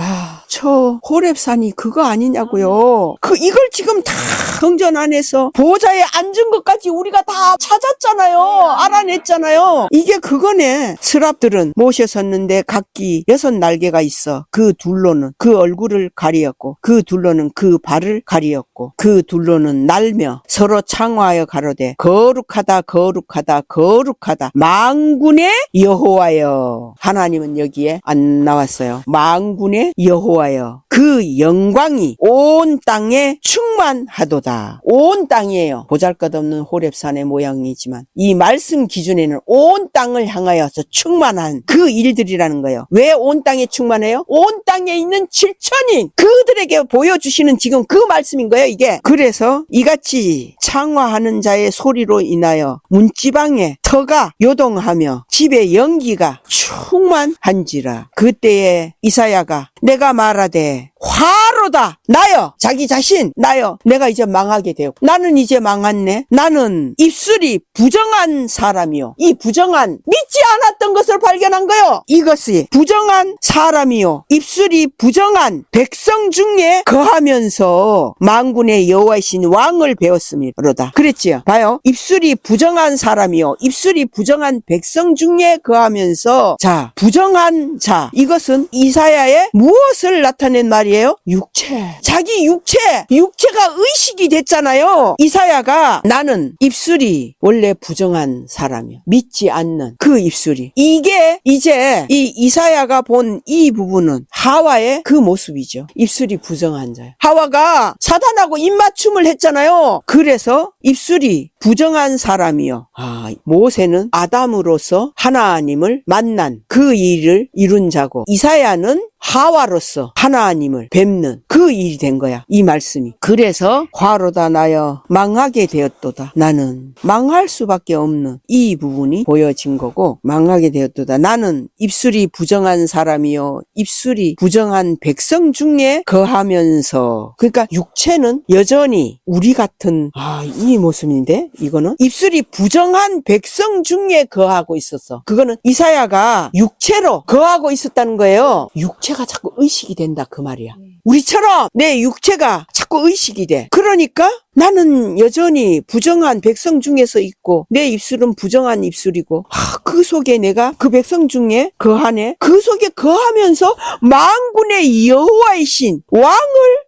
저 호렙산이 그거 아니냐고요. 이걸 지금 다 성전 안에서 보호자에 앉은 것까지 우리가 다 찾았잖아요. 알아냈잖아요. 이게 그거네. 스랍들은 모셔섰는데 각기 6날개가 있어. 그 둘로는 그 얼굴을 가리었고 그 둘로는 그 발을 가리었고 그 둘로는 날며 서로 창화하여 가로되 거룩하다 거룩하다 거룩하다 만군의 여호와여. 하나님은 여기에 안 나왔어요. 만군의 여호와여. 그 영광이 온 땅에 충만하도다. 온 땅이에요. 보잘것없는 호렙산의 모양이지만 이 말씀 기준에는 온 땅을 향하여서 충만한 그 일들이라는 거예요. 왜 온 땅에 충만해요? 온 땅에 있는 7천인 그들에게 보여주시는 지금 그 말씀인 거예요, 이게. 그래서 이같이 창화하는 자의 소리로 인하여 문지방에 터가 요동하며 집에 연기가 충만한지라. 그때에 이사야가 내가 말하되 화로다. 나여, 자기 자신, 나여, 내가 이제 망하게 되었고 나는 이제 망했네. 나는 입술이 부정한 사람이요. 이 부정한, 믿지 않았던 것을 발견한 거요. 이것이 부정한 사람이요, 입술이 부정한 백성 중에 거하면서 만군의 여호와이신 왕을 배웠음이로다. 그랬지요. 봐요. 입술이 부정한 사람이요, 입술이 부정한 백성 중에 거하면서. 자, 부정한 자, 이것은 이사야의 무엇을 나타낸 말이에요? 육체. 자기 육체가 의식이 됐잖아요. 이사야가 나는 입술이 원래 부정한 사람이야. 믿지 않는 그 입술이. 이게 이제 이 이사야가 본 이 부분은 하와의 그 모습이죠. 입술이 부정한 자야. 하와가 사단하고 입맞춤을 했잖아요. 그래서 입술이 부정한 사람이요. 모세는 아담으로서 하나님을 만난 그 일을 이룬 자고 이사야는 하와로서 하나님을 뵙는 그 일이 된 거야. 이 말씀이. 그래서 화로다 나여 망하게 되었도다. 나는 망할 수밖에 없는 이 부분이 보여진 거고, 망하게 되었도다. 나는 입술이 부정한 사람이요 입술이 부정한 백성 중에 거하면서, 그러니까 육체는 여전히 우리 같은 이 모습인데, 이거는 입술이 부정한 백성 중에 거하고 있었어. 그거는 이사야가 육체로 거하고 있었다는 거예요. 육체가 자꾸 의식이 된다 그 말이야. 우리처럼 내 육체가 자꾸 의식이 돼. 그러니까 나는 여전히 부정한 백성 중에서 있고, 내 입술은 부정한 입술이고, 그 속에 내가 그 백성 중에 거하네. 그 속에 거하면서 만군의 여호와이신 왕을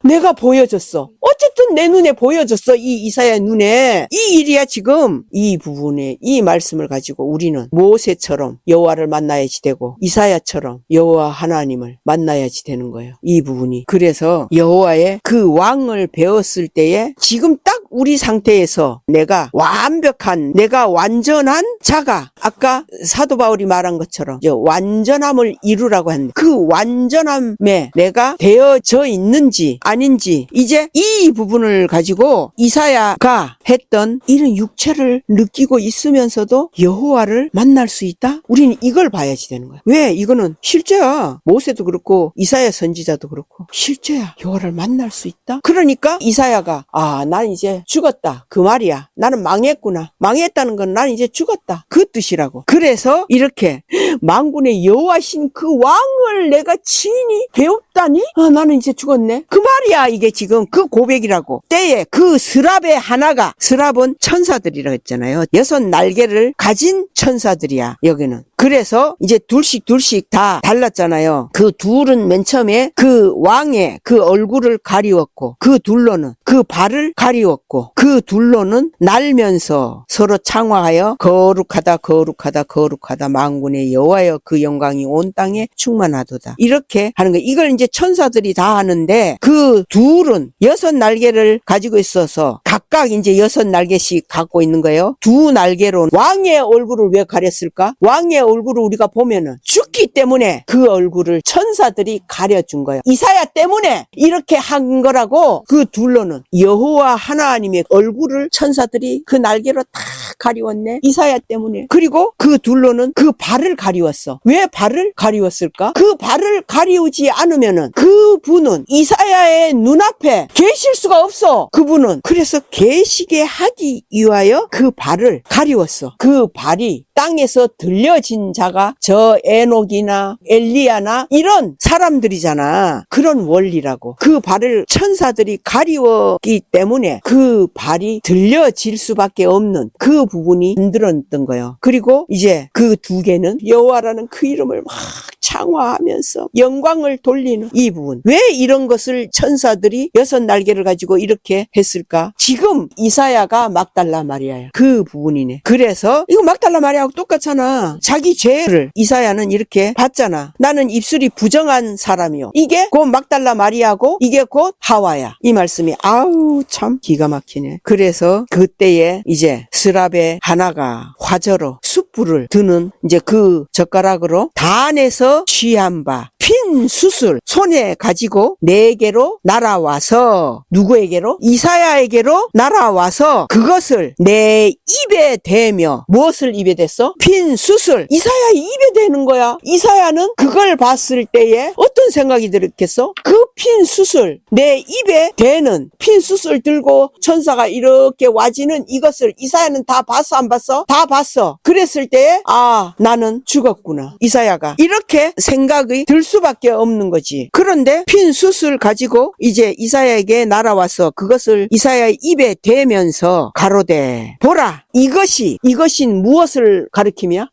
내가 보여줬어. 어쨌든 내 눈에 보여줬어. 이 이사야 눈에. 이 일이야 지금. 이 부분에 이 말씀을 가지고 우리는 모세처럼 여호와를 만나야지 되고, 이사야처럼 여호와 하나님을 만나야지 되는 거예요. 이 부분이. 그래서 여호와의 그 왕을 배웠을 때에 지금 딱 우리 상태에서 내가 완벽한, 내가 완전한 자가, 아까 사도 바울이 말한 것처럼 완전함을 이루라고 했는데, 그 완전함에 내가 되어져 있는지 아닌지, 이제 이 부분을 가지고 이사야가 했던 이런 육체를 느끼고 있으면서도 여호와를 만날 수 있다? 우리는 이걸 봐야지 되는 거야. 왜? 이거는 실제야. 모세도 그렇고 이사야 선지자도 그렇고 실제야. 여호와를 만날 수 있다? 그러니까 이사야가 난 이제 죽었다 그 말이야. 나는 망했구나. 망했다는 건 나는 이제 죽었다 그 뜻이라고. 그래서 이렇게 만군의 여호와신 그 왕을 내가 친히 배웠다니 나는 이제 죽었네 그 말이야. 이게 지금 그 고백이라고. 때에 그 스랍의 하나가, 스랍은 천사들이라고 했잖아요. 6 날개를 가진 천사들이야 여기는. 그래서 이제 둘씩 다 달랐잖아요. 그 둘은 맨 처음에 그 왕의 그 얼굴을 가리웠고, 그 둘로는 그 발을 가리웠고, 그 둘로는 날면서 서로 창화하여 거룩하다 거룩하다 거룩하다 만군의 여호와여 그 영광이 온 땅에 충만하도다. 이렇게 하는 거예요. 이걸 이제 천사들이 다 하는데, 그 둘은 6 날개를 가지고 있어서 각각 이제 6 날개씩 갖고 있는 거예요. 2 날개로 왕의 얼굴을 왜 가렸을까? 왕의 얼굴을 우리가 보면은 죽기 때문에 그 얼굴을 천사들이 가려준 거예요. 이사야 때문에 이렇게 한 거라고. 그 둘로는 여호와 하나님의 얼굴을 천사들이 그 날개로 다 가리웠네. 이사야 때문에. 그리고 그 둘로는 그 발을 가리웠어. 왜 발을 가리웠을까? 그 발을 가리우지 않으면은 그분은 이사야의 눈앞에 계실 수가 없어. 그분은. 그래서 계시게 하기 위하여 그 발을 가리웠어. 그 발이 땅에서 들려진 자가 저 에녹이나 엘리야나 이런 사람들이잖아. 그런 원리라고. 그 발을 천사들이 가리웠기 때문에 그 발이 들려질 수밖에 없는 그 부분이 만들었던 거예요. 그리고 이제 그 2개는 여호와라는 그 이름을 막 창화하면서 영광을 돌리는 이 부분. 왜 이런 것을 천사들이 6 날개를 가지고 이렇게 했을까? 지금 이사야가 막달라 마리아야. 그 부분이네. 그래서 이거 막달라 마리아하고 똑같잖아. 자기 죄를 이사야는 이렇게 봤잖아. 나는 입술이 부정한 사람이요. 이게 곧 막달라 마리아고 이게 곧 하와야. 이 말씀이 참 기가 막히네. 그래서 그때에 이제 스랍의 하나가 화저로 숯불을 드는 이제 그 젓가락으로 단에서 취한 바 핀 숯을 손에 가지고 4개로 날아와서, 누구에게로? 이사야에게로 날아와서 그것을 내 입에 대며, 무엇을 입에 댔어? 핀 숯을 이사야의 입에 대는 거야. 이사야는 그걸 봤을 때에 어떤 생각이 들었겠어? 그 핀 숯을 내 입에 대는 핀 숯을 들고 천사가 이렇게 와지는 이것을 이사야는 다 봤어 안 봤어? 다 봤어. 그랬을 때에 나는 죽었구나. 이사야가 이렇게 생각이 들 수밖에 없는 거지. 그런데 핀 숯을 가지고 이제 이사야에게 날아와서 그것을 이사야의 입에 대면서 가로되 보라, 이것이 무엇을 가리키며?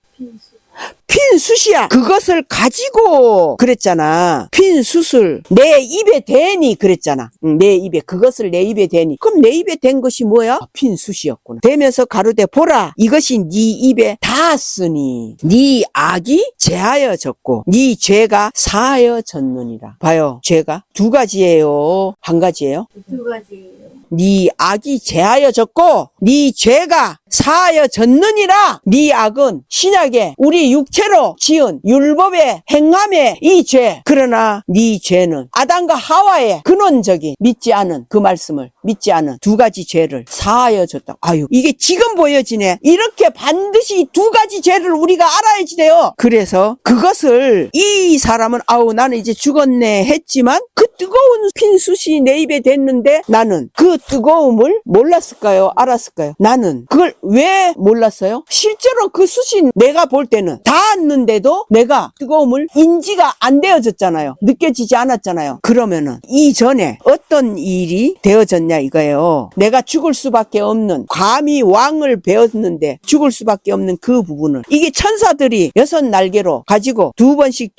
핀 숯이야. 그것을 가지고 그랬잖아. 핀 숯을 내 입에 대니 그랬잖아. 내 입에, 그것을 내 입에 대니. 그럼 내 입에 댄 것이 뭐야? 핀 숯이었구나. 대면서 가로되 보라, 이것이 네 입에 닿았으니 네 악이 제하여졌고 네 죄가 사하여졌느니라. 봐요. 죄가 2가지예요. 1가지예요? 2가지예요. 네 악이 제하여졌고 네 죄가 사하여졌느니라. 네 악은 신약에 우리 육체로 지은 율법의 행함의 이 죄. 그러나 네 죄는 아담과 하와의 근원적인 믿지 않은 그 말씀을 믿지 않은 두 가지 죄를 사하여졌다. 아유, 이게 지금 보여지네. 이렇게 반드시 두 가지 죄를 우리가 알아야지 돼요. 그래서 그것을 이 사람은 아우 나는 이제 죽었네 했지만 그 뜨거운 핀숯이 내 입에 댔는데 나는 그 뜨거움을 몰랐을까요? 알았을까요? 나는 그걸 왜 몰랐어요? 실제로 그 숯이 내가 볼 때는 닿았는데도 내가 뜨거움을 인지가 안 되어졌잖아요. 느껴지지 않았잖아요. 그러면은 이전에 어떤 일이 되어졌냐 이거예요. 내가 죽을 수밖에 없는, 감히 왕을 배웠는데 죽을 수밖에 없는 그 부분을 이게 천사들이 6날개로 가지고 두 번씩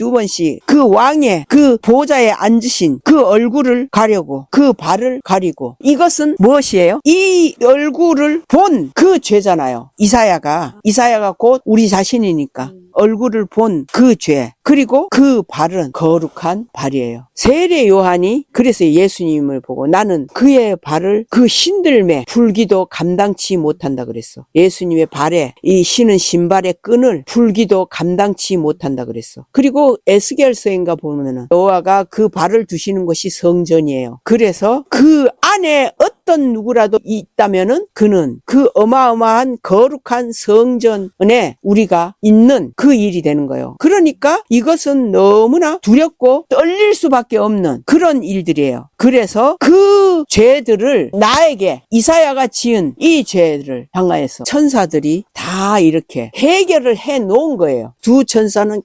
그 왕의 그 보좌에 앉으신 그 얼굴을 가려고 그 발을 가리고, 이것은 무엇이에요? 이 얼굴을 본 그 죄잖아요. 이사야가 곧 우리 자신이니까 얼굴을 본 그 죄, 그리고 그 발은 거룩한 발이에요. 세례 요한이 그래서 예수님을 보고 나는 그의 발을 그 신들매 풀기도 감당치 못한다 그랬어. 예수님의 발에 이 신은 신발의 끈을 풀기도 감당치 못한다 그랬어. 그리고 에스겔서인가 보면은 여호와가 그 발을 두시는 것이 성전이에요. 그래서 그 안에 어떤 누구라도 있다면은 그는 그 어마어마한 거룩한 성전에 우리가 있는 그 일이 되는 거예요. 그러니까 이것은 너무나 두렵고 떨릴 수밖에 없는 그런 일들이에요. 그래서 그 죄들을 나에게 이사야가 지은 이 죄를 향하여서 천사들이 다 이렇게 해결을 해 놓은 거예요. 두 천사는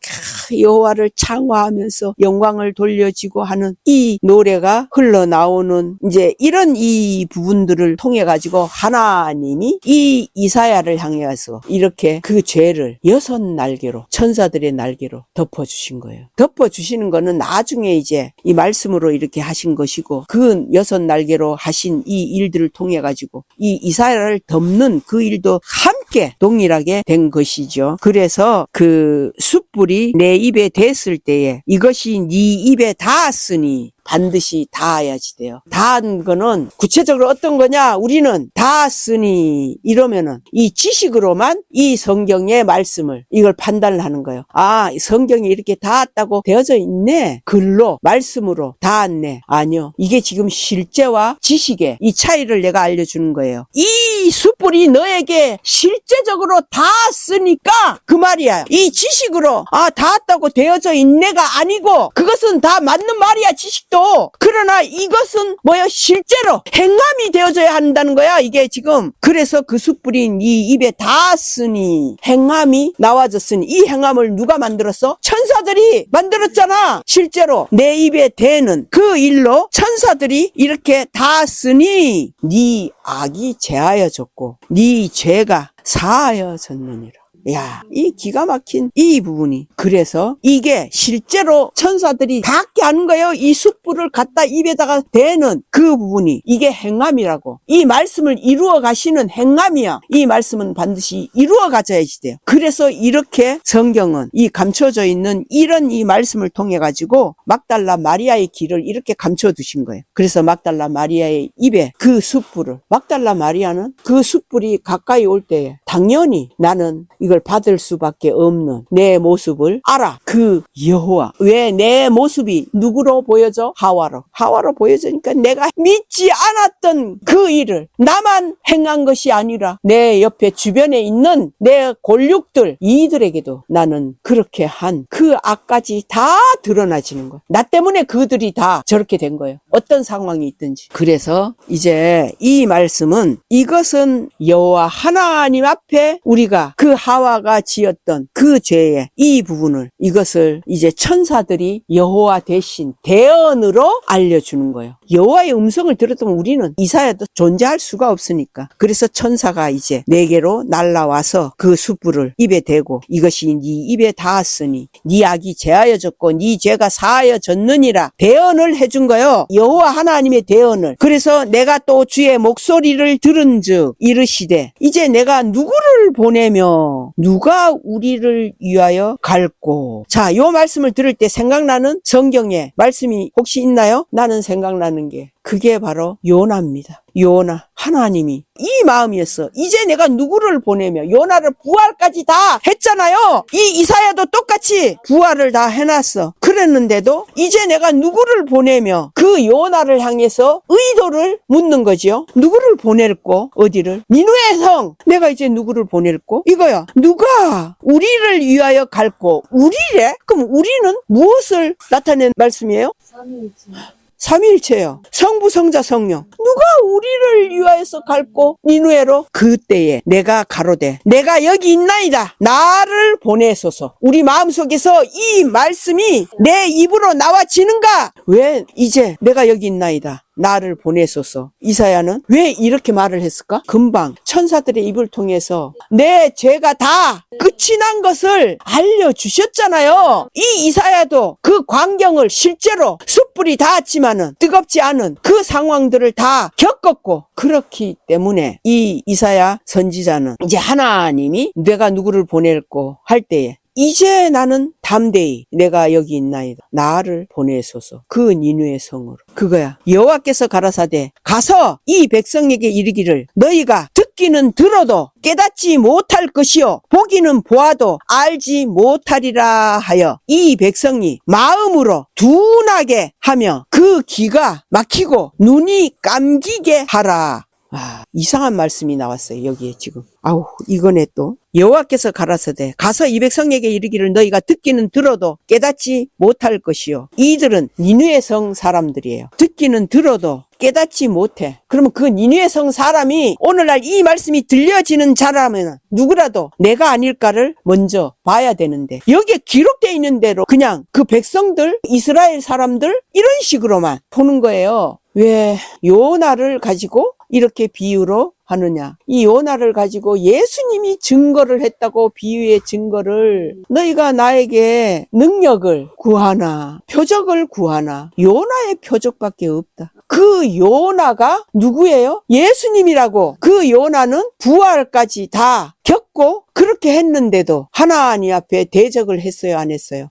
여호와를 창화하면서 영광을 돌려지고 하는 이 노래가 흘러나오는 이제 이런 이 부분들을 통해 가지고 하나님이 이 이사야를 향해서 이렇게 그 죄를 6날개로 천사들의 날개로 덮어주신 거예요. 덮어주시는 거는 나중에 이제 이 말씀으로 이렇게 하신 것이고, 그 6날개로 하신 이 일들을 통해 가지고 이 이사야를 덮는 그 일도 함께 동일하게 된 것이죠. 그래서 그 숯불이 내 입에 댔을 때에 이것이 네 입에 닿았으니 반드시 닿아야지 돼요. 닿은 거는 구체적으로 어떤 거냐? 우리는 닿았으니 이러면은 이 지식으로만 이 성경의 말씀을 이걸 판단을 하는 거예요. 아, 성경이 이렇게 닿았다고 되어져 있네. 글로 말씀으로 닿았네. 아니요. 이게 지금 실제와 지식의 이 차이를 내가 알려주는 거예요. 이 숯불이 너에게 실제적으로 닿았으니까 그 말이야. 이 지식으로 닿았다고 되어져 있네가 아니고 그것은 다 맞는 말이야. 지식도. 그러나 이것은 뭐야? 실제로 행함이 되어져야 한다는 거야. 이게 지금. 그래서 그 숯불이 네 입에 닿았으니 행함이 나와졌으니, 이 행함을 누가 만들었어? 천사들이 만들었잖아. 실제로 내 입에 대는 그 일로 천사들이 이렇게 닿았으니 네 악이 제하여졌고 네 죄가 사하여졌느니라. 야, 이 기가 막힌 이 부분이, 그래서 이게 실제로 천사들이 닿게 하는 거예요. 이 숯불을 갖다 입에다가 대는 그 부분이 이게 행함이라고. 이 말씀을 이루어 가시는 행함이야. 이 말씀은 반드시 이루어 가져야지 돼요. 그래서 이렇게 성경은 이 감춰져 있는 이런 이 말씀을 통해 가지고 막달라 마리아의 길을 이렇게 감춰 두신 거예요. 그래서 막달라 마리아의 입에 그 숯불을, 막달라 마리아는 그 숯불이 가까이 올 때에 당연히 나는 이걸 받을 수밖에 없는 내 모습을 알아. 그 여호와. 왜 내 모습이 누구로 보여져? 하와로 보여지니까 내가 믿지 않았던 그 일을 나만 행한 것이 아니라 내 옆에 주변에 있는 내 골육들, 이들에게도 나는 그렇게 한 그 악까지 다 드러나지는 거야. 나 때문에 그들이 다 저렇게 된 거예요. 어떤 상황이 있든지. 그래서 이제 이 말씀은 이것은 여호와 하나님 앞에 우리가 그 하와가 지었던 그 죄의 이 부분을, 이것을 이제 천사들이 여호와 대신 대언으로 알려주는 거예요. 여호와의 음성을 들었던 우리는 이사야도 존재할 수가 없으니까. 그래서 천사가 이제 네개로 날라와서 그 숯불을 입에 대고 이것이 네 입에 닿았으니 네 악이 제하여졌고 네 죄가 사하여졌느니라 대언을 해준 거예요. 여호와 하나님의 대언을. 그래서 내가 또 주의 목소리를 들은즉 이르시되 이제 내가 누구를 보내며 누가 우리를 위하여 갈꼬. 자, 요 말씀을 들을 때 생각나는 성경에 말씀이 혹시 있나요? 나는 생각나는 게 그게 바로 요나입니다. 요나 하나님이 이 마음이었어. 이제 내가 누구를 보내며 요나를 부활까지 다 했잖아요. 이 이사야도 똑같이 부활을 다 해놨어. 그랬는데도 이제 내가 누구를 보내며 그 요나를 향해서 의도를 묻는 거지요. 누구를 보낼꼬? 어디를? 니누의 성. 내가 이제 누구를 보낼꼬? 이거야. 누가 우리를 위하여 갈꼬? 우리래? 그럼 우리는 무엇을 나타낸 말씀이에요? 삼위일체요. 성부, 성자, 성령. 누가 우리를 위하여서 갈고 니누에로? 그때에 내가 가로되 내가 여기 있나이다. 나를 보내소서. 우리 마음속에서 이 말씀이 내 입으로 나와지는가? 왜 이제 내가 여기 있나이다. 나를 보내소서. 이사야는 왜 이렇게 말을 했을까? 금방 천사들의 입을 통해서 내 죄가 다 끝이 난 것을 알려주셨잖아요. 이 이사야도 그 광경을 실제로 숯불이 닿았지만은 뜨겁지 않은 그 상황들을 다 겪었고, 그렇기 때문에 이 이사야 선지자는 이제 하나님이 내가 누구를 보낼고 할 때에 이제 나는 담대히 내가 여기 있나이다. 나를 보내소서. 그 니누의 성으로. 그거야. 여호와께서 가라사대 가서 이 백성에게 이르기를 너희가 듣기는 들어도 깨닫지 못할 것이요 보기는 보아도 알지 못하리라 하여 이 백성이 마음으로 둔하게 하며 그 귀가 막히고 눈이 감기게 하라. 이상한 말씀이 나왔어요. 여기에 지금. 이거네 또. 여호와께서 가라사대 가서 이 백성에게 이르기를 너희가 듣기는 들어도 깨닫지 못할 것이요. 이들은 니누의 성 사람들이에요. 듣기는 들어도 깨닫지 못해. 그러면 그 니누의 성 사람이 오늘날 이 말씀이 들려지는 자라면 누구라도 내가 아닐까를 먼저 봐야 되는데, 여기에 기록되어 있는 대로 그냥 그 백성들, 이스라엘 사람들 이런 식으로만 보는 거예요. 왜 요나를 가지고 이렇게 비유로 하느냐? 이 요나를 가지고 예수님이 증거를 했다고, 비유의 증거를 너희가 나에게 능력을 구하나 표적을 구하나? 요나의 표적밖에 없다. 그 요나가 누구예요? 예수님이라고. 그 요나는 부활까지 다 겪고 그렇게 했는데도 하나님 앞에 대적을 했어요, 안 했어요?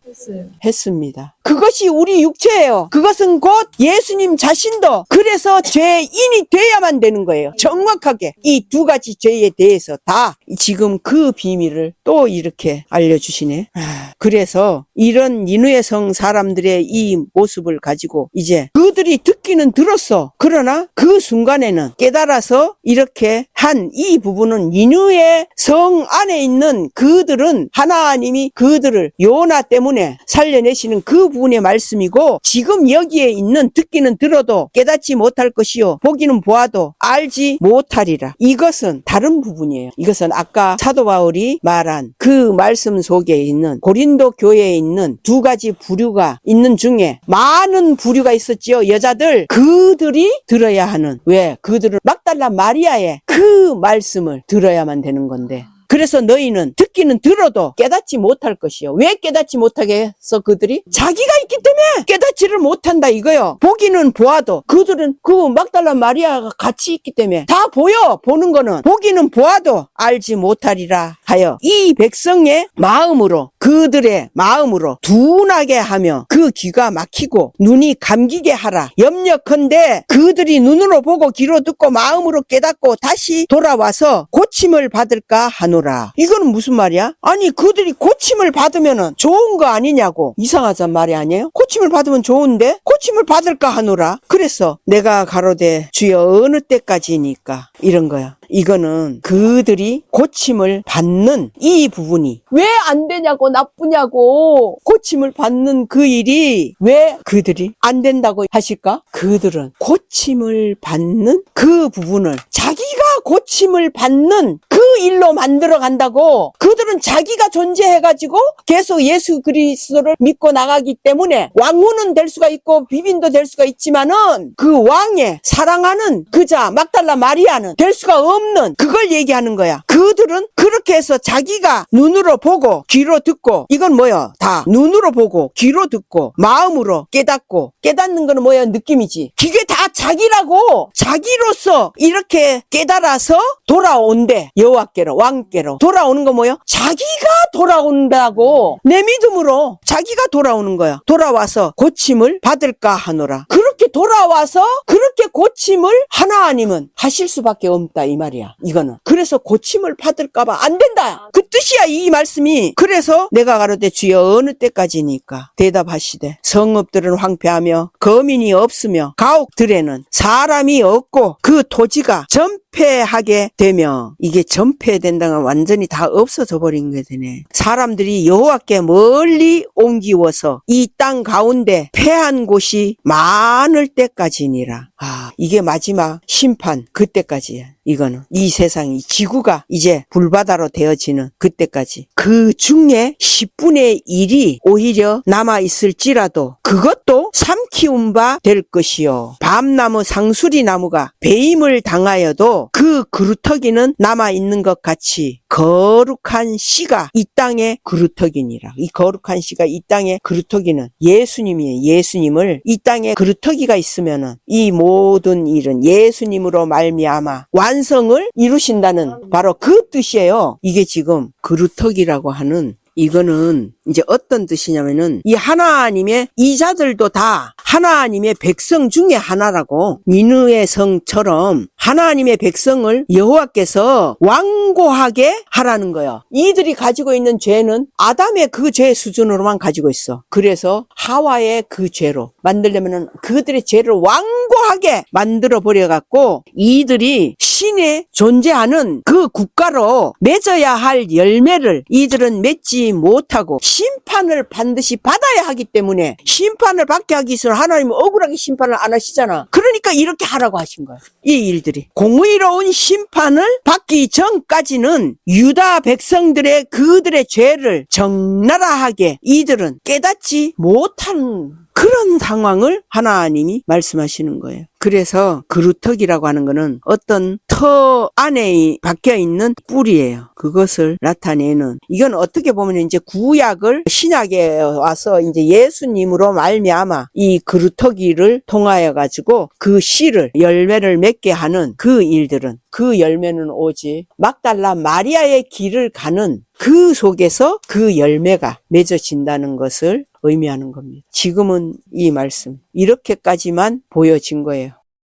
했습니다. 그것이 우리 육체예요. 그것은 곧 예수님 자신도 그래서 죄인이 돼야만 되는 거예요. 정확하게 이 두 가지 죄에 대해서 다 지금 그 비밀을 또 이렇게 알려주시네. 그래서 이런 니누의 성 사람들의 이 모습을 가지고 이제 그들이 듣기는 들었어. 그러나 그 순간에는 깨달아서 이렇게 한 이 부분은 니누의 성 안에 있는 그들은 하나님이 그들을 요나 때문에 살려내시는 그 부분의 말씀이고, 지금 여기에 있는 듣기는 들어도 깨닫지 못할 것이요 보기는 보아도 알지 못하리라. 이것은 다른 부분이에요. 이것은 아까 사도 바울이 말한 그 말씀 속에 있는 고린도 교회에 있는 두 가지 부류가 있는 중에 많은 부류가 있었지요. 여자들, 그들이 들어야 하는, 왜? 그들은 막달라 마리아의 그 말씀을 들어야만 되는 건데, 그래서 너희는 듣기는 들어도 깨닫지 못할 것이요. 왜 깨닫지 못하게 해서 그들이? 자기가 있기 때문에 깨닫지를 못한다 이거요. 보기는 보아도 그들은 그 막달라 마리아가 같이 있기 때문에 다 보여. 보는 거는 보기는 보아도 알지 못하리라 하여 이 백성의 마음으로, 그들의 마음으로 둔하게 하며 그 귀가 막히고 눈이 감기게 하라. 염려컨대 그들이 눈으로 보고 귀로 듣고 마음으로 깨닫고 다시 돌아와서 고침을 받을까 하노라. 이거는 무슨 말이야? 아니 그들이 고침을 받으면 좋은 거 아니냐고. 이상하단 말이 아니에요? 고침을 받으면 좋은데 고침을 받을까 하노라. 그래서 내가 가로되 주여 어느 때까지니까, 이런 거야. 이거는 그들이 고침을 받는 이 부분이 왜 안 되냐고, 나쁘냐고. 고침을 받는 그 일이 왜 그들이 안 된다고 하실까? 그들은 고침을 받는 그 부분을 자기가 고침을 받는 그 일로 만들어 간다고. 그들은 자기가 존재해가지고 계속 예수 그리스도를 믿고 나가기 때문에 왕후는 될 수가 있고 비빈도 될 수가 있지만은 그 왕의 사랑하는 그자 막달라 마리아는 될 수가 없는, 그걸 얘기하는 거야. 그들은 그렇게 해서 자기가 눈으로 보고 귀로 듣고, 이건 뭐야? 다 눈으로 보고 귀로 듣고 마음으로 깨닫고, 깨닫는 거는 뭐야? 느낌이지. 그게 다 자기라고. 자기로서 이렇게 깨달아서 돌아온대. 여호와께로, 왕께로 돌아오는 거 뭐야? 자기가 돌아온다고. 내 믿음으로 자기가 돌아오는 거야. 돌아와서 고침을 받을까 하노라. 그렇게 그렇게 돌아와서 그렇게 고침을 하나님은 하실 수밖에 없다 이 말이야. 이거는 그래서 고침을 받을까봐 안 된다 그 뜻이야 이 말씀이. 그래서 내가 가로되 주여 어느 때까지니까 대답하시되 성읍들은 황폐하며 거민이 없으며 가옥들에는 사람이 없고 그 토지가 전폐하게 되며, 이게 전폐된다는 건 완전히 다 없어져 버린 게 되네. 사람들이 여호와께 멀리 옮기워서 이 땅 가운데 패한 곳이 많을 때까지니라. 이게 마지막 심판 그때까지야. 이거는 이 세상이 지구가 이제 불바다로 되어지는 그때까지 그 중에 10분의 1이 오히려 남아있을지라도 그것도 삼키운 바 될 것이요 밤나무 상수리 나무가 배임을 당하여도 그 그루터기는 남아있는 것 같이 거룩한 씨가 이 땅의 그루터기니라. 이 거룩한 씨가 이 땅의 그루터기는 예수님이에요. 예수님을 이 땅에 그루터기가 있으면은 이 모든 일은 예수님으로 말미암아 완성을 이루신다는 바로 그 뜻이에요. 이게 지금 그루터기라고 하는 이거는 이제 어떤 뜻이냐면은 이 하나님의 이자들도 다 하나님의 백성 중에 하나라고. 니느의 성처럼 하나님의 백성을 여호와께서 완고하게 하라는 거예요. 이들이 가지고 있는 죄는 아담의 그 죄 수준으로만 가지고 있어. 그래서 하와의 그 죄로 만들려면은 그들의 죄를 완고하게 만들어 버려갖고 이들이 신에 존재하는 그 국가로 맺어야 할 열매를 이들은 맺지 못하고 심판을 반드시 받아야 하기 때문에, 심판을 받게 하기 위해서 하나님은 억울하게 심판을 안 하시잖아. 그러니까 이렇게 하라고 하신 거야. 이 일들이 공의로운 심판을 받기 전까지는 유다 백성들의 그들의 죄를 적나라하게 이들은 깨닫지 못한 그런 상황을 하나님이 말씀하시는 거예요. 그래서 그루터기라고 하는 거는 어떤 터 안에 박혀있는 뿔이에요. 그것을 나타내는, 이건 어떻게 보면 이제 구약을 신약에 와서 이제 예수님으로 말미암아 이 그루터기를 통하여 가지고 그 씨를 열매를 맺게 하는 그 일들은, 그 열매는 오직 막달라 마리아의 길을 가는 그 속에서 그 열매가 맺어진다는 것을 의미하는 겁니다. 지금은 이 말씀 이렇게까지만 보여진 거예요.